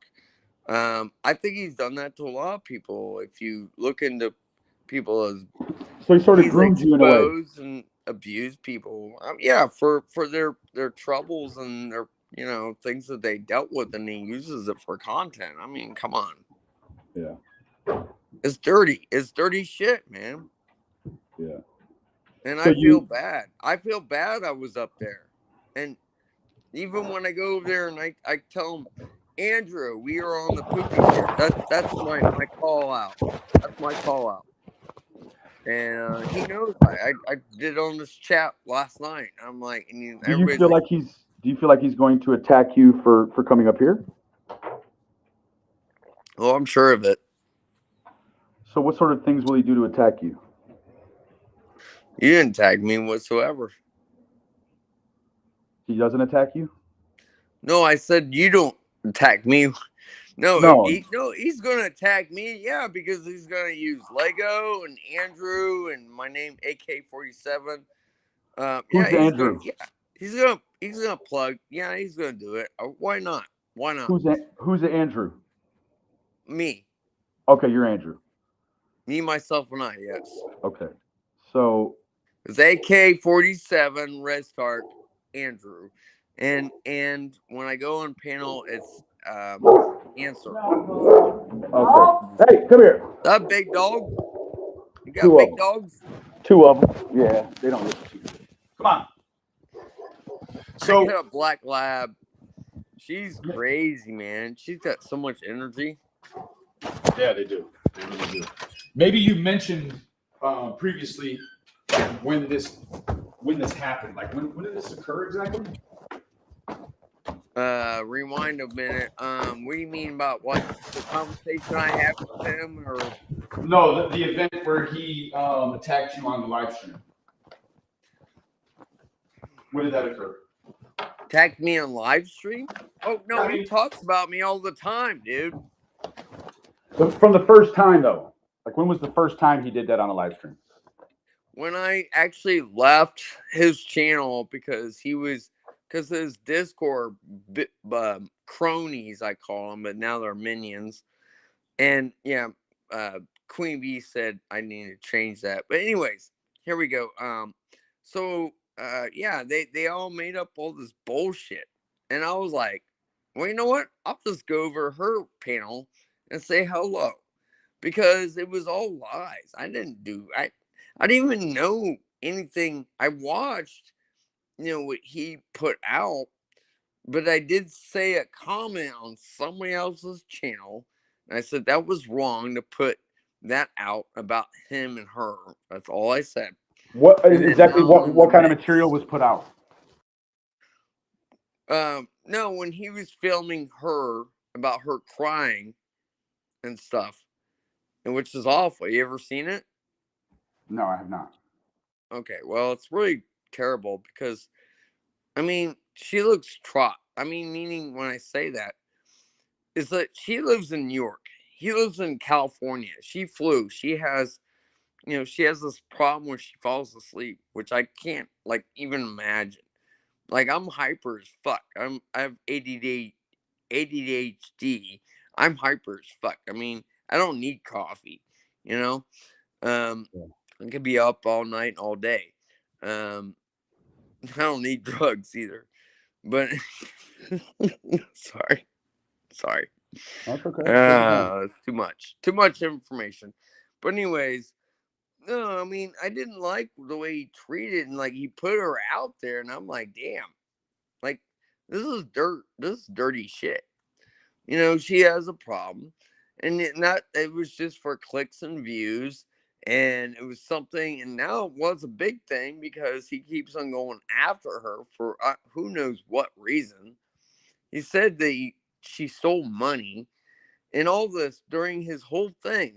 I think he's done that to a lot of people. If you look into people as, so he sort of groomed you in a way and abused people. Yeah, for their troubles and their things that they dealt with, and he uses it for content. I mean, come on. Yeah. It's dirty. It's dirty shit, man. Yeah. And so I feel bad. I feel bad I was up there. And even when I go over there and I tell him, Andrew, we are on the poopy shit. That's my call out. That's my call out. And he knows. I did it on this chat last night. I'm like, do you feel like he's going to attack you for coming up here? Oh, I'm sure of it. So what sort of things will he do to attack you? You didn't tag me whatsoever. He doesn't attack you? No, I said you don't attack me. No. He's going to attack me. Yeah, because he's going to use Lego and Andrew and my name AK-47. Who's Andrew? He's gonna plug. Yeah, he's gonna do it. Why not? Why not? Who's the Andrew? Me. Okay, you're Andrew. Me, myself, and I. Yes. Okay. So it's AK-47 Red Stark Andrew, and when I go on panel, it's answer. Okay. Hey, come here. That big dog. You got big dogs? 2 of them. Yeah, they don't listen to you. Come on. I So got a black lab. She's crazy, man. She's got so much energy. Yeah, they do. They really do. Maybe you mentioned previously when this happened. Like when did this occur exactly? Rewind a minute. What do you mean about what the conversation I had with him, or No, the event where he attacked you on the live stream. When did that occur? attacked me on live stream? Oh no, I he mean- talks about me all the time, dude. from the first time though, like when was the first time he did that on a live stream? When I actually left his channel because his Discord cronies, I call them, but now they're minions. And yeah, Queen Bee said I need to change that. But anyways, here we go. Yeah, they all made up all this bullshit, and I was like, well, you know what? I'll just go over her panel and say hello, because it was all lies. I didn't even know anything. I watched, what he put out, but I did say a comment on somebody else's channel, and I said that was wrong to put that out about him and her. That's all I said. What And then exactly? now What kind of material was put out? No, when he was filming her about her crying and stuff, and which is awful. You ever seen it? No, I have not. Okay, well, it's really terrible because, I mean, she looks trot. I mean, meaning when I say that, is that she lives in New York. He lives in California. She flew. She has this problem where she falls asleep, which I can't even imagine. Like, I'm hyper as fuck. I have ADHD. I'm hyper as fuck. I mean, I don't need coffee, you know? I could be up all night and all day. I don't need drugs either. But sorry. That's okay. It's too much. Too much information. But anyways, no, I mean, I didn't like the way he treated, and he put her out there, and I'm like, damn. Like, this is dirt. This is dirty shit. She has a problem, and it was just for clicks and views, and it was something, and now it was a big thing because he keeps on going after her for who knows what reason. He said that she stole money and all this during his whole thing.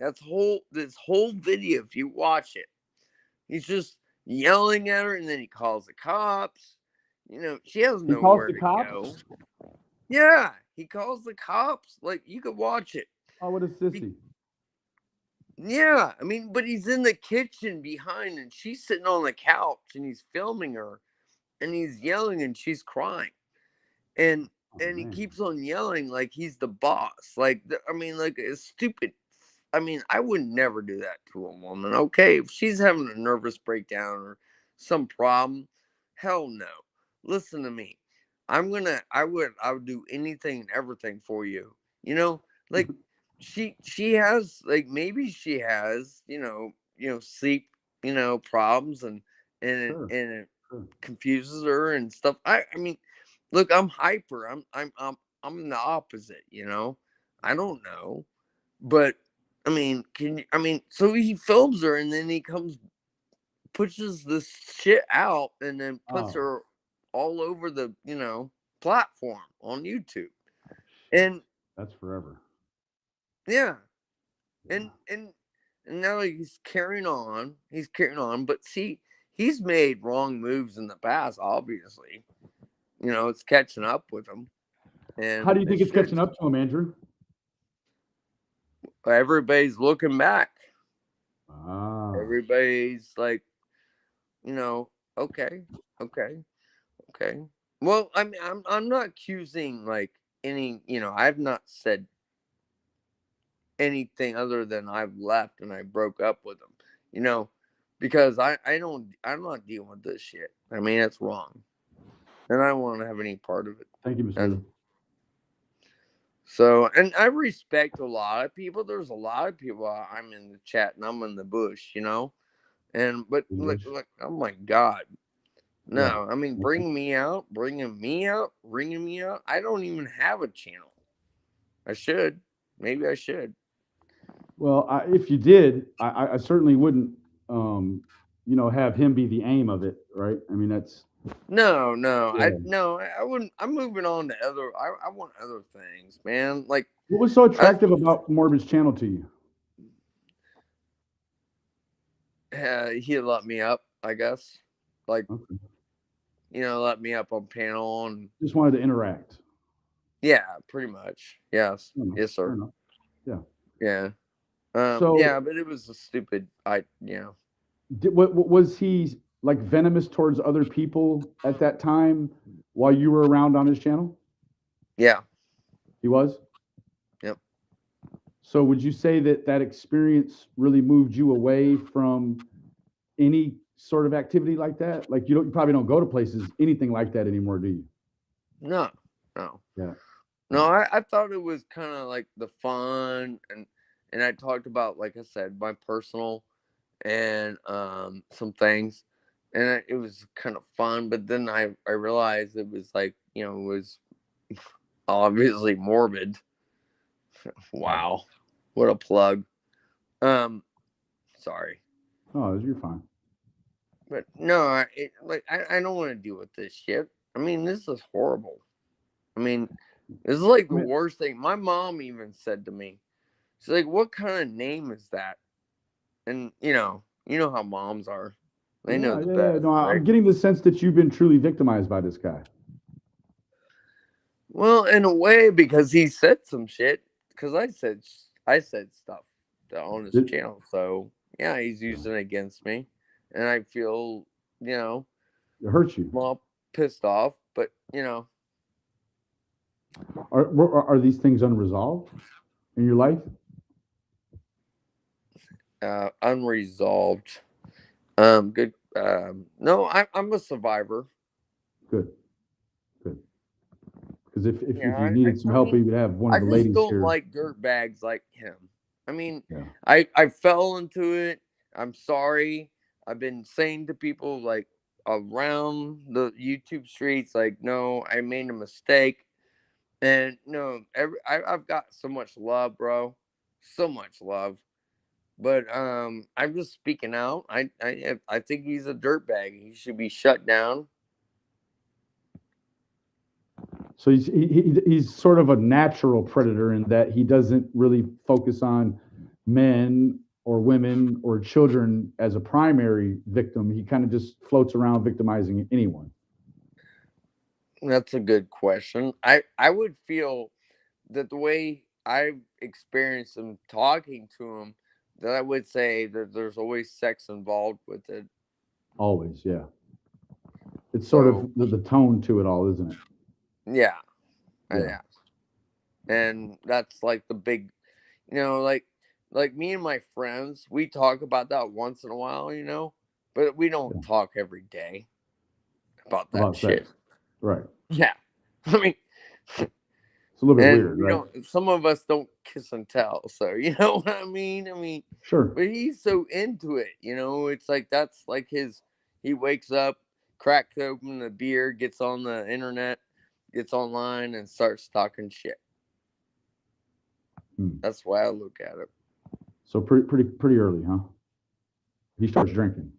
This whole video, if you watch it, he's just yelling at her, and then he calls the cops. She has nowhere to go. Yeah, he calls the cops. Like, you could watch it. Oh, what a sissy. Yeah, I mean, but he's in the kitchen behind, and she's sitting on the couch, and he's filming her, and he's yelling, and she's crying, and he keeps on yelling like he's the boss. It's stupid. I mean, I would never do that to a woman. Okay, if she's having a nervous breakdown or some problem, hell no. Listen to me. I would do anything and everything for you. Like she has maybe she has, sleep, problems, and it confuses her and stuff. I mean, look, I'm hyper. I'm the opposite, I don't know. But I mean, so he films her, and then he pushes this shit out, and then puts her all over the, platform on YouTube. And that's forever. Yeah. And now he's carrying on. But see, he's made wrong moves in the past, obviously. It's catching up with him. And How do you think it's catching up to him, Andrew? Everybody's looking back. Everybody's like, okay. Well, I mean, I'm not accusing any, I've not said anything other than I've left and I broke up with him, because I'm not dealing with this shit. I mean, it's wrong, and I don't want to have any part of it. Thank you, Mr. So, and I respect a lot of people. There's a lot of people I'm in the chat, and I'm in the bush, But English. look, oh my God. No, Right. I mean, bringing me out. I don't even have a channel. I should. Maybe I should. Well, if you did, I certainly wouldn't, have him be the aim of it, right? I mean, that's No, yeah. I wouldn't. I'm moving on to other. I want other things, man. Like, What was so I, attractive about Morbid's channel to you? he let me up, I guess. Like, Okay. let me up on panel, and Just wanted to interact. yeah, pretty much. Yes, Fair enough. yes, Fair sir. enough. Yeah. Yeah. So, Yeah, but it was a stupid. what was he like venomous towards other people at that time while you were around on his channel? Yeah. He was. Yep. So, would you say that experience really moved you away from any sort of activity like that? Like you probably don't go to places anything like that anymore, do you? No. No. Yeah. No. I thought it was kind of like the fun, and I talked about, like I said, my personal and some things, and it was kind of fun. But then I realized it was like, it was obviously morbid. Wow, what a plug. Sorry, Oh, you're fine. but no, I don't want to deal with this shit. I mean, this is horrible. I mean, this is like I the mean, worst thing. My mom even said to me, she's like, "What kind of name is that?" And you know how moms are. They know yeah, the yeah. best, No, right? I'm getting the sense that you've been truly victimized by this guy. Well, in a way, because he said some shit. Because I said stuff on his Did, channel, so yeah, he's using it against me, and I feel, it hurt you. well, pissed off. But Are these things unresolved in your life? unresolved. Good. No, I'm a survivor. Good, good. Because if Yeah, you needed some I help, mean, we would have one I of the just ladies don't here. like dirt bags like him. I mean, Yeah. I fell into it. I'm sorry. I've been saying to people like around the YouTube streets, like, no, I made a mistake. And no, I've got so much love, bro. So much love. But I'm just speaking out. I think he's a dirtbag. He should be shut down. So he's sort of a natural predator in that he doesn't really focus on men or women or children as a primary victim. He kind of just floats around victimizing anyone. That's a good question. I would feel that the way I've experienced him talking to him, that I would say that there's always sex involved with it. Always, yeah. It's sort of So the tone to it all, isn't it? yeah, Yeah. yeah, and that's like the big, like me and my friends, we talk about that once in a while, but we don't Yeah. talk every day about that About shit. sex. Right. Yeah, I mean, It's a little bit and weird, we right? don't. Some of us don't kiss and tell, so you know what I mean. Sure. But he's so into it, it's like that's like his. He wakes up, cracks open the beer, gets on the internet, gets online, and starts talking shit. Hmm. That's why I look at it. So pretty early, huh? He starts drinking.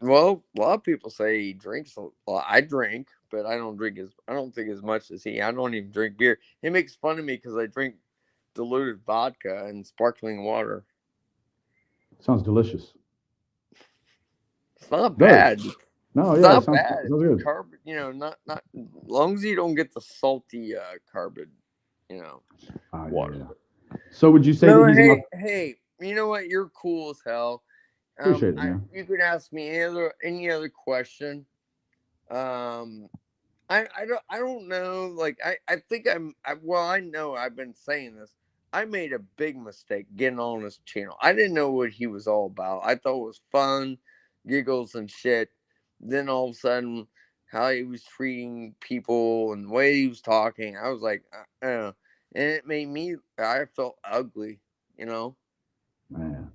Well, a lot of people say he drinks. Well, I drink, but I don't think as much as he. I don't even drink beer. He makes fun of me because I drink diluted vodka and sparkling water. Sounds delicious. It's not Does. bad. No, It's yeah, not sounds bad. good. Carbon, not as long as you don't get the salty carbon, water. Yeah. So would you say No, that he's not hey, you know what? You're cool as hell. appreciate it, man? You can ask me any other question. I don't know. Like I think I know I've been saying this. I made a big mistake getting on this channel. I didn't know what he was all about. I thought it was fun, giggles and shit. Then all of a sudden, how he was treating people and the way he was talking, I was like, and it made me. I felt ugly, Man.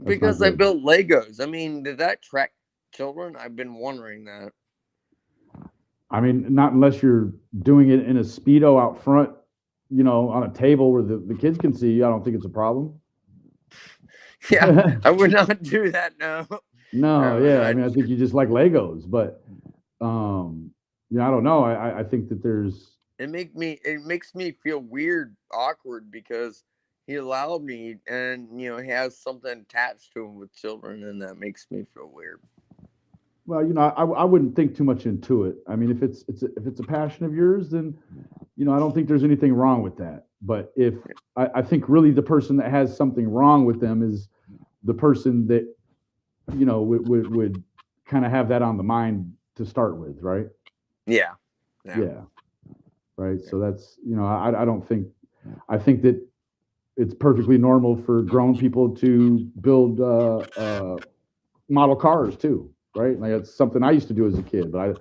Because I good. built Legos. I mean, did that attract children? I've been wondering that. I mean, not unless you're doing it in a Speedo out front, you know, on a table where the kids can see you. I don't think it's a problem. Yeah, I would not do that. No. No, yeah. I I'd- mean, I think you just like Legos, but yeah, I don't know. I think that there's it makes me feel weird, awkward, because he allowed me, and he has something attached to him with children, and that makes me feel weird. well, you know, I wouldn't think too much into it. I mean, if it's a passion of yours, then you know, I don't think there's anything wrong with that. But if I think really the person that has something wrong with them is the person that, you know, would kind of have that on the mind to start with, right? Yeah. Yeah. Right. So that's, you know, I don't think, I think that it's perfectly normal for grown people to build model cars too, right? Like it's something I used to do as a kid, but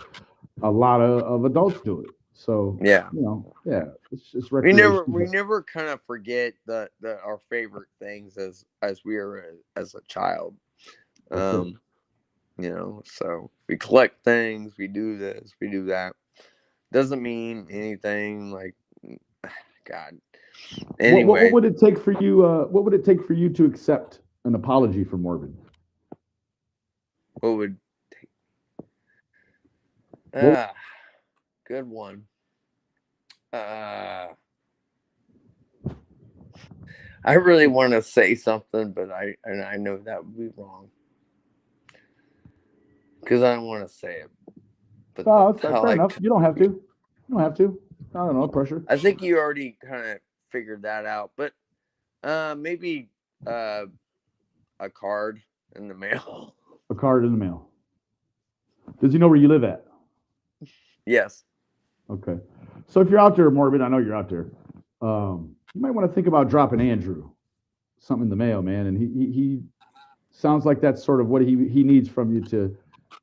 a lot of adults do it. So Yeah. you know, yeah, it's We recreation. never kind of forget the our favorite things as we were as a child. That's it. You know, so we collect things, we do this, we do that. Doesn't mean anything, like, God. Anyway, What would it take for you? What would it take for you to accept an apology from Morbid? what would What- good one. I really want to say something, but I know that would be wrong because I don't want to say it. But Oh, that's fair enough. You don't have to. You don't have to. I don't know. Pressure. I think you already kind of figured that out, but maybe a card in the mail. A card in the mail. Does he know where you live at? Yes. Okay. So if you're out there, Morbid, I know you're out there. You might want to think about dropping Andrew something in the mail, man. And he sounds like that's sort of what he needs from you to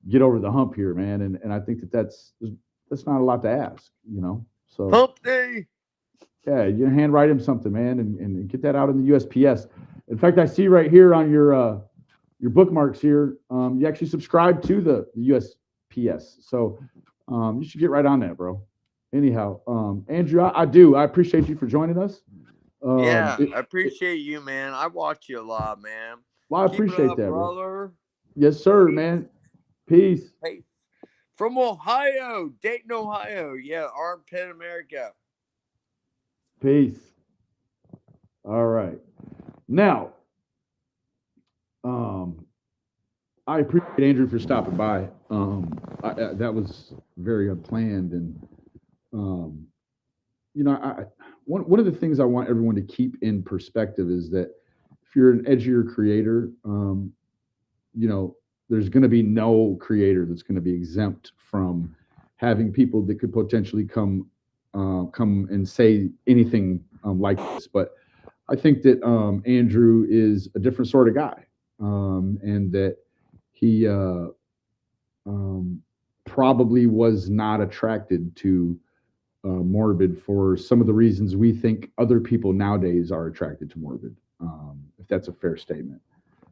get over the hump here, man. And I think that's not a lot to ask, you know. So Hump day. yeah, you handwrite him something, man, and get that out in the USPS. In fact, I see right here on your bookmarks here, you actually subscribe to the USPS. So you should get right on that, bro. Anyhow, Andrew, I do. I appreciate you for joining us. I appreciate you, man. I watch you a lot, man. Well, I Keep it appreciate up, that, bro. brother. Yes, sir, man. Peace. Hey, from Ohio, Dayton, Ohio. Yeah, Armpit America. Peace. All right. Now, I appreciate Andrew for stopping by. That was very unplanned, and you know, one of the things I want everyone to keep in perspective is that if you're an edgier creator, you know, there's going to be no creator that's going to be exempt from having people that could potentially come and say anything like this. But I think that Andrew is a different sort of guy, and that he probably was not attracted to Morbid for some of the reasons we think other people nowadays are attracted to Morbid, if that's a fair statement.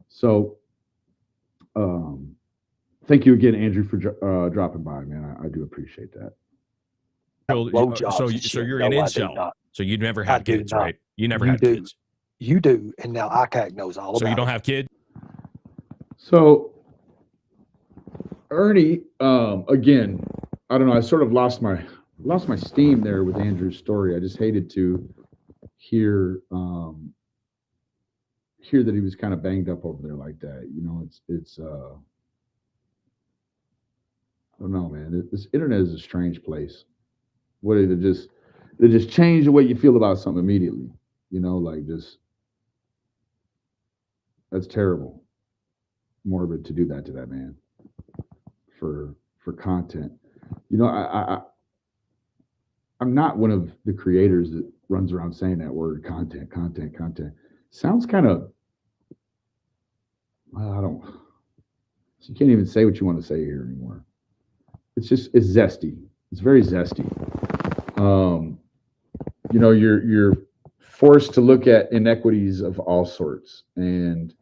So thank you again, Andrew, for dropping by, man. I do appreciate that. Blowjobs So and shit. you're an No, I do incel. not. So you never I had do kids, not. right? You never You had do. kids. You do, and now ICAC knows all So about you don't it. have kids? So Ernie, again, I don't know. I sort of lost my steam there with Andrew's story. I just hated to hear that he was kind of banged up over there like that. You know, it's I don't know, man. This internet is a strange place. What it just change the way you feel about something immediately. You know, like just that's terrible. Morbid to do that to that man for content. You know, I'm not one of the creators that runs around saying that word content. Sounds kind of, I don't, you can't even say what you want to say here anymore. It's zesty. It's very zesty. You know, you're forced to look at inequities of all sorts, and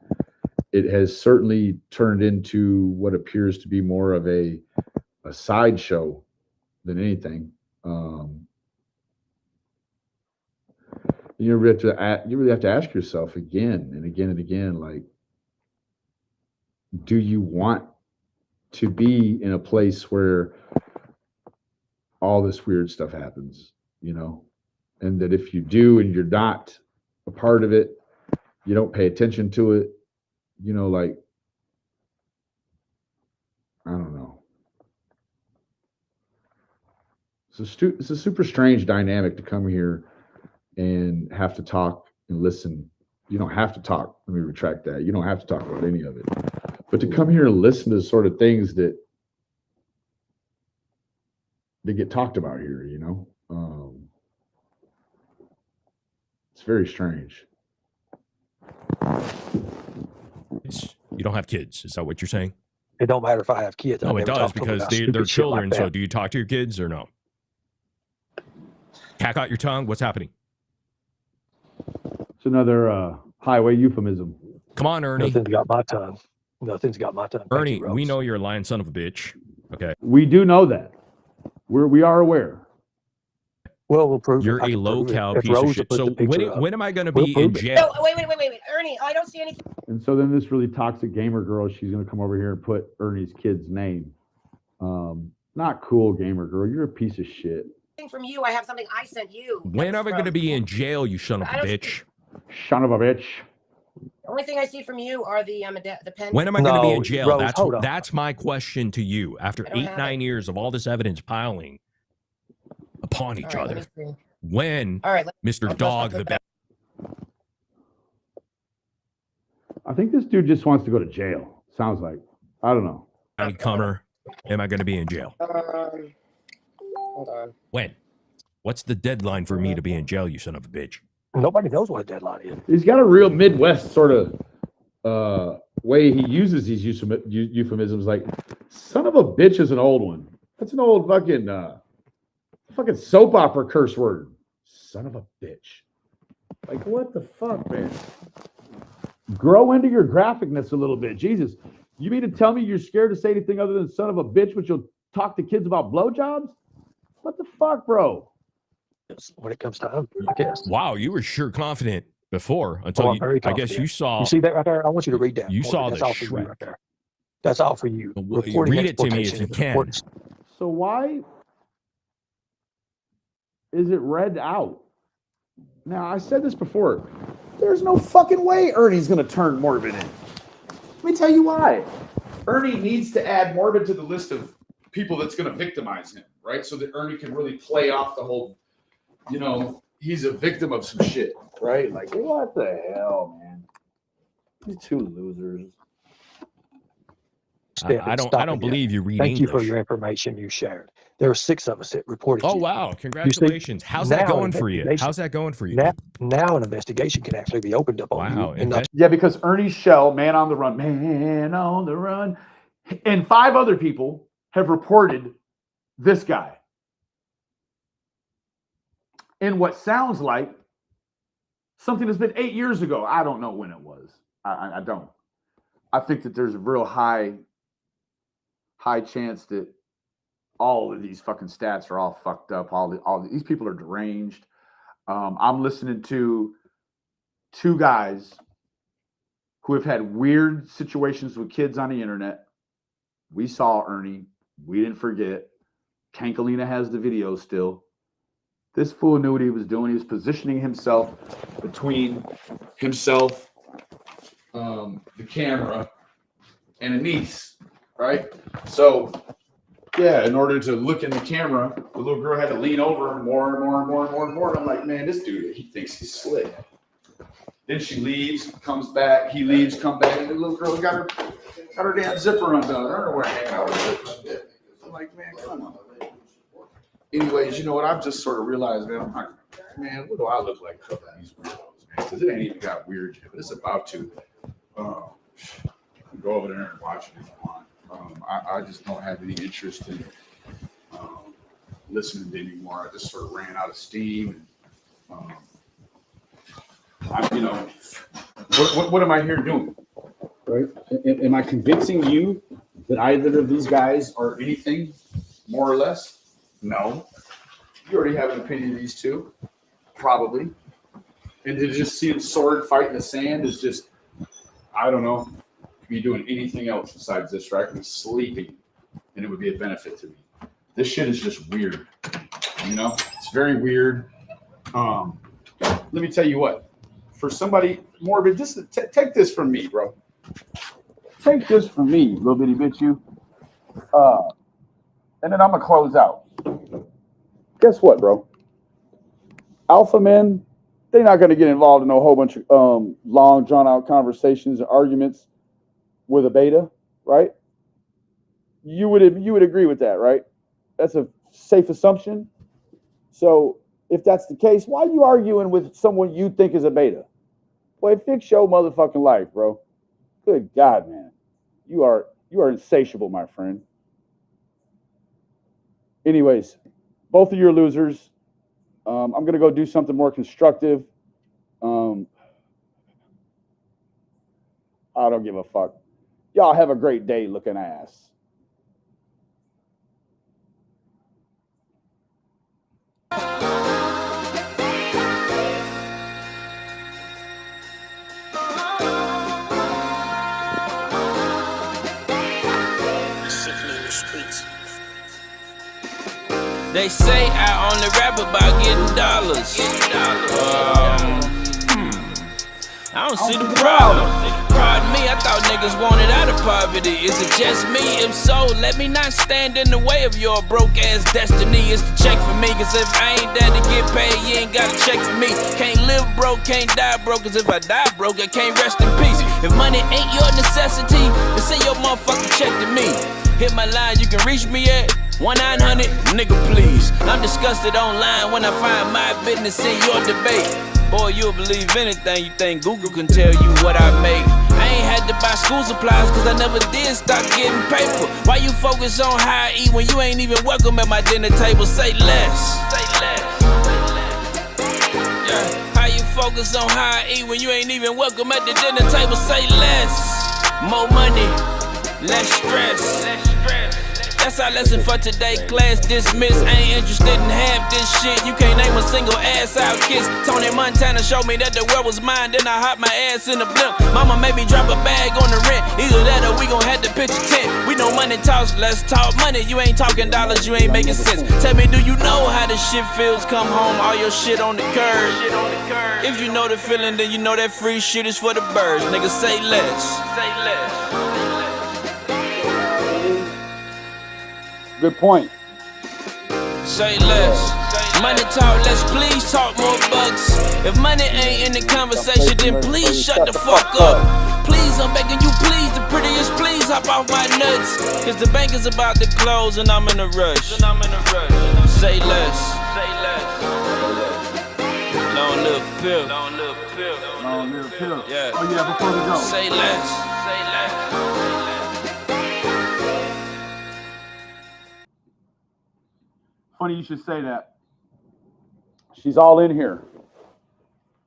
it has certainly turned into what appears to be more of a sideshow than anything. You really have to ask yourself again and again and again, like, do you want to be in a place where all this weird stuff happens, and that if you do and you're not a part of it, you don't pay attention to it, like, I don't know. It's a super strange dynamic to come here and have to talk and listen. You don't have to talk. Let me retract that. You don't have to talk about any of it. But to come here and listen to the sort of things that get talked about here, it's very strange. You don't have kids. Is that what you're saying? It don't matter if I have kids. No, I it never does talk to them because about they're stupid shit like children. So that. do you talk to your kids or no? Cack out your tongue. What's happening? It's another highway euphemism. Come on, Ernie. Nothing's got my tongue. Nothing's got my tongue. Thank Ernie, you, Rose. we know you're a lying son of a bitch. Okay. We do know that. We are aware. Well, we'll prove You're it. I a can low prove it. cow If piece of Rose will shit. put So the picture up, when am I going to we'll be prove in it. jail? No, wait. Ernie, I don't see anything And so then this really toxic gamer girl, she's going to come over here and put Ernie's kid's name. Not cool, gamer girl. You're a piece of shit. from you. I have something I sent you. When am I going to be in jail, you son of a bitch? Son of a bitch. The only thing I see from you are the pen. When am I going to be in No, jail? Rose, hold on. That's my question to you. After I don't have 9 years of all this evidence piling upon each All right, other, let me see. when, All right, Mr. Dog the Best? I think this dude just wants to go to jail. Sounds like. I don't know. Comer, am I going to be in jail? Hold on. When? What's the deadline for me to be in jail, you son of a bitch? Nobody knows what a deadline is. He's got a real Midwest sort of way he uses these euphemisms. Like, son of a bitch is an old one. That's an old fucking soap opera curse word. Son of a bitch. Like, what the fuck, man? Grow into your graphicness a little bit. Jesus. You mean to tell me you're scared to say anything other than son of a bitch, but you'll talk to kids about blowjobs? What the fuck, bro? When it comes time, I guess. Wow, you were sure confident before until I'm very I guess you confident. saw. You see that right there? I want you to read that. You saw That's the all for you Shrek. right there. That's all for you. Well, Reporting read it to me if exportation you is can. important. So why is it read out? Now, I said this before. There's no fucking way Ernie's going to turn Morbid in. Let me tell you why. Ernie needs to add Morbid to the list of people that's going to victimize him, right? So that Ernie can really play off the whole, he's a victim of some shit, right? Like, what the hell, man? These two losers. I don't believe you read Thank English. you for your information you shared. There were 6 of us that reported Oh you. wow! Congratulations. How's that now going for you? investigation- How's that going for you? Now an investigation can actually be opened up on Wow, you. And not Yeah, because Ernie's shell, man on the run, and 5 other people have reported this guy in what sounds like something that's been 8 years ago. I don't know when it was. I don't. I think that there's a real high chance that all of these fucking stats are all fucked up. These people are deranged. I'm listening to 2 guys who have had weird situations with kids on the internet. We saw Ernie. We didn't forget. Kankalina has the video still. This fool knew what he was doing. He was positioning himself between himself, the camera, and a niece, right? So, yeah, in order to look in the camera, the little girl had to lean over more and more. I'm like, man, this dude, he thinks he's slick. Then she leaves, comes back. He leaves, come back, and the little girl got her damn zipper undone. Her underwear hanging out. I'm like, man, come on. Anyways, you know what? I've just sort of realized, man, I'm like, man, what do I look like covering these weirdos, man? Because it ain't even got weird yet, but it's about to. Go over there and watch it if you want. I just don't have any interest in listening to anymore. I just sort of ran out of steam. And, what am I here doing? Right? Am I convincing you that either of these guys are anything more or less? No. You already have an opinion of these two, probably. And to just see them sword fight in the sand is just, I don't know, be doing anything else besides this, right? Be sleeping, and it would be a benefit to me. This shit is just weird. You know, it's very weird. Let me tell you what. For somebody morbid, just take this from me, bro. Take this from me, little bitty bitch, you. And then I'm gonna close out. Guess what, bro? Alpha men, they're not gonna get involved in a whole bunch of long, drawn-out conversations and arguments with a beta, right? You would agree with that, right? That's a safe assumption. So if that's the case, why are you arguing with someone you think is a beta? Boy, fix your motherfucking life, bro. Good God, man. You are insatiable, my friend. Anyways, both of you are losers. I'm going to go do something more constructive. I don't give a fuck. Y'all have a great day looking ass. They say I only rap about getting dollars. I don't see the problem. Pardon me, I thought niggas wanted out of poverty. Is it just me? If so, let me not stand in the way of your broke ass destiny. It's the check for me, cause if I ain't there to get paid, you ain't got a check for me. Can't live broke, can't die broke, cause if I die broke, I can't rest in peace. If money ain't your necessity, then send your motherfucking check to me. Hit my line, you can reach me at 1-900, nigga please. I'm disgusted online when I find my business in your debate. Boy, you'll believe anything you think Google can tell you what I make. I ain't had to buy school supplies cause I never did stop getting paper. Why you focus on how I eat when you ain't even welcome at my dinner table? Say less. Say less. Yeah. How you focus on how I eat when you ain't even welcome at the dinner table? Say less. More money, less stress. That's our lesson for today, class dismissed. Ain't interested in half this shit. You can't name a single ass out kiss. Tony Montana showed me that the world was mine, then I hopped my ass in a blimp. Mama made me drop a bag on the rent. Either that or we gon' have to pitch a tent. We know money talks, let's talk money. You ain't talking dollars, you ain't making sense. Tell me, do you know how the shit feels? Come home, all your shit on the curb. If you know the feeling, then you know that free shit is for the birds. Nigga, say less. Say less. Good point. Say less. Money talk less, please talk more bucks. If money ain't in the conversation, then please shut the fuck up. Please, I'm begging you, please, the prettiest, please hop off my nuts. Cause the bank is about to close and I'm in a rush. Say less. Say less. Long little pill. Long little pill. Long little pill. Yeah. Oh yeah, before we go. Say less. Say less. Funny you should say that. She's all in here.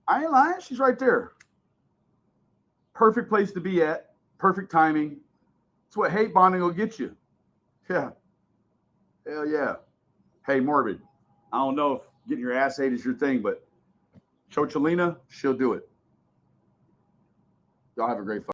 I ain't lying. She's right there. Perfect place to be at. Perfect timing. It's what hate bonding will get you. Yeah. Hell yeah. Hey, Morbid. I don't know if getting your ass ate is your thing, but Chocholina, she'll do it. Y'all have a great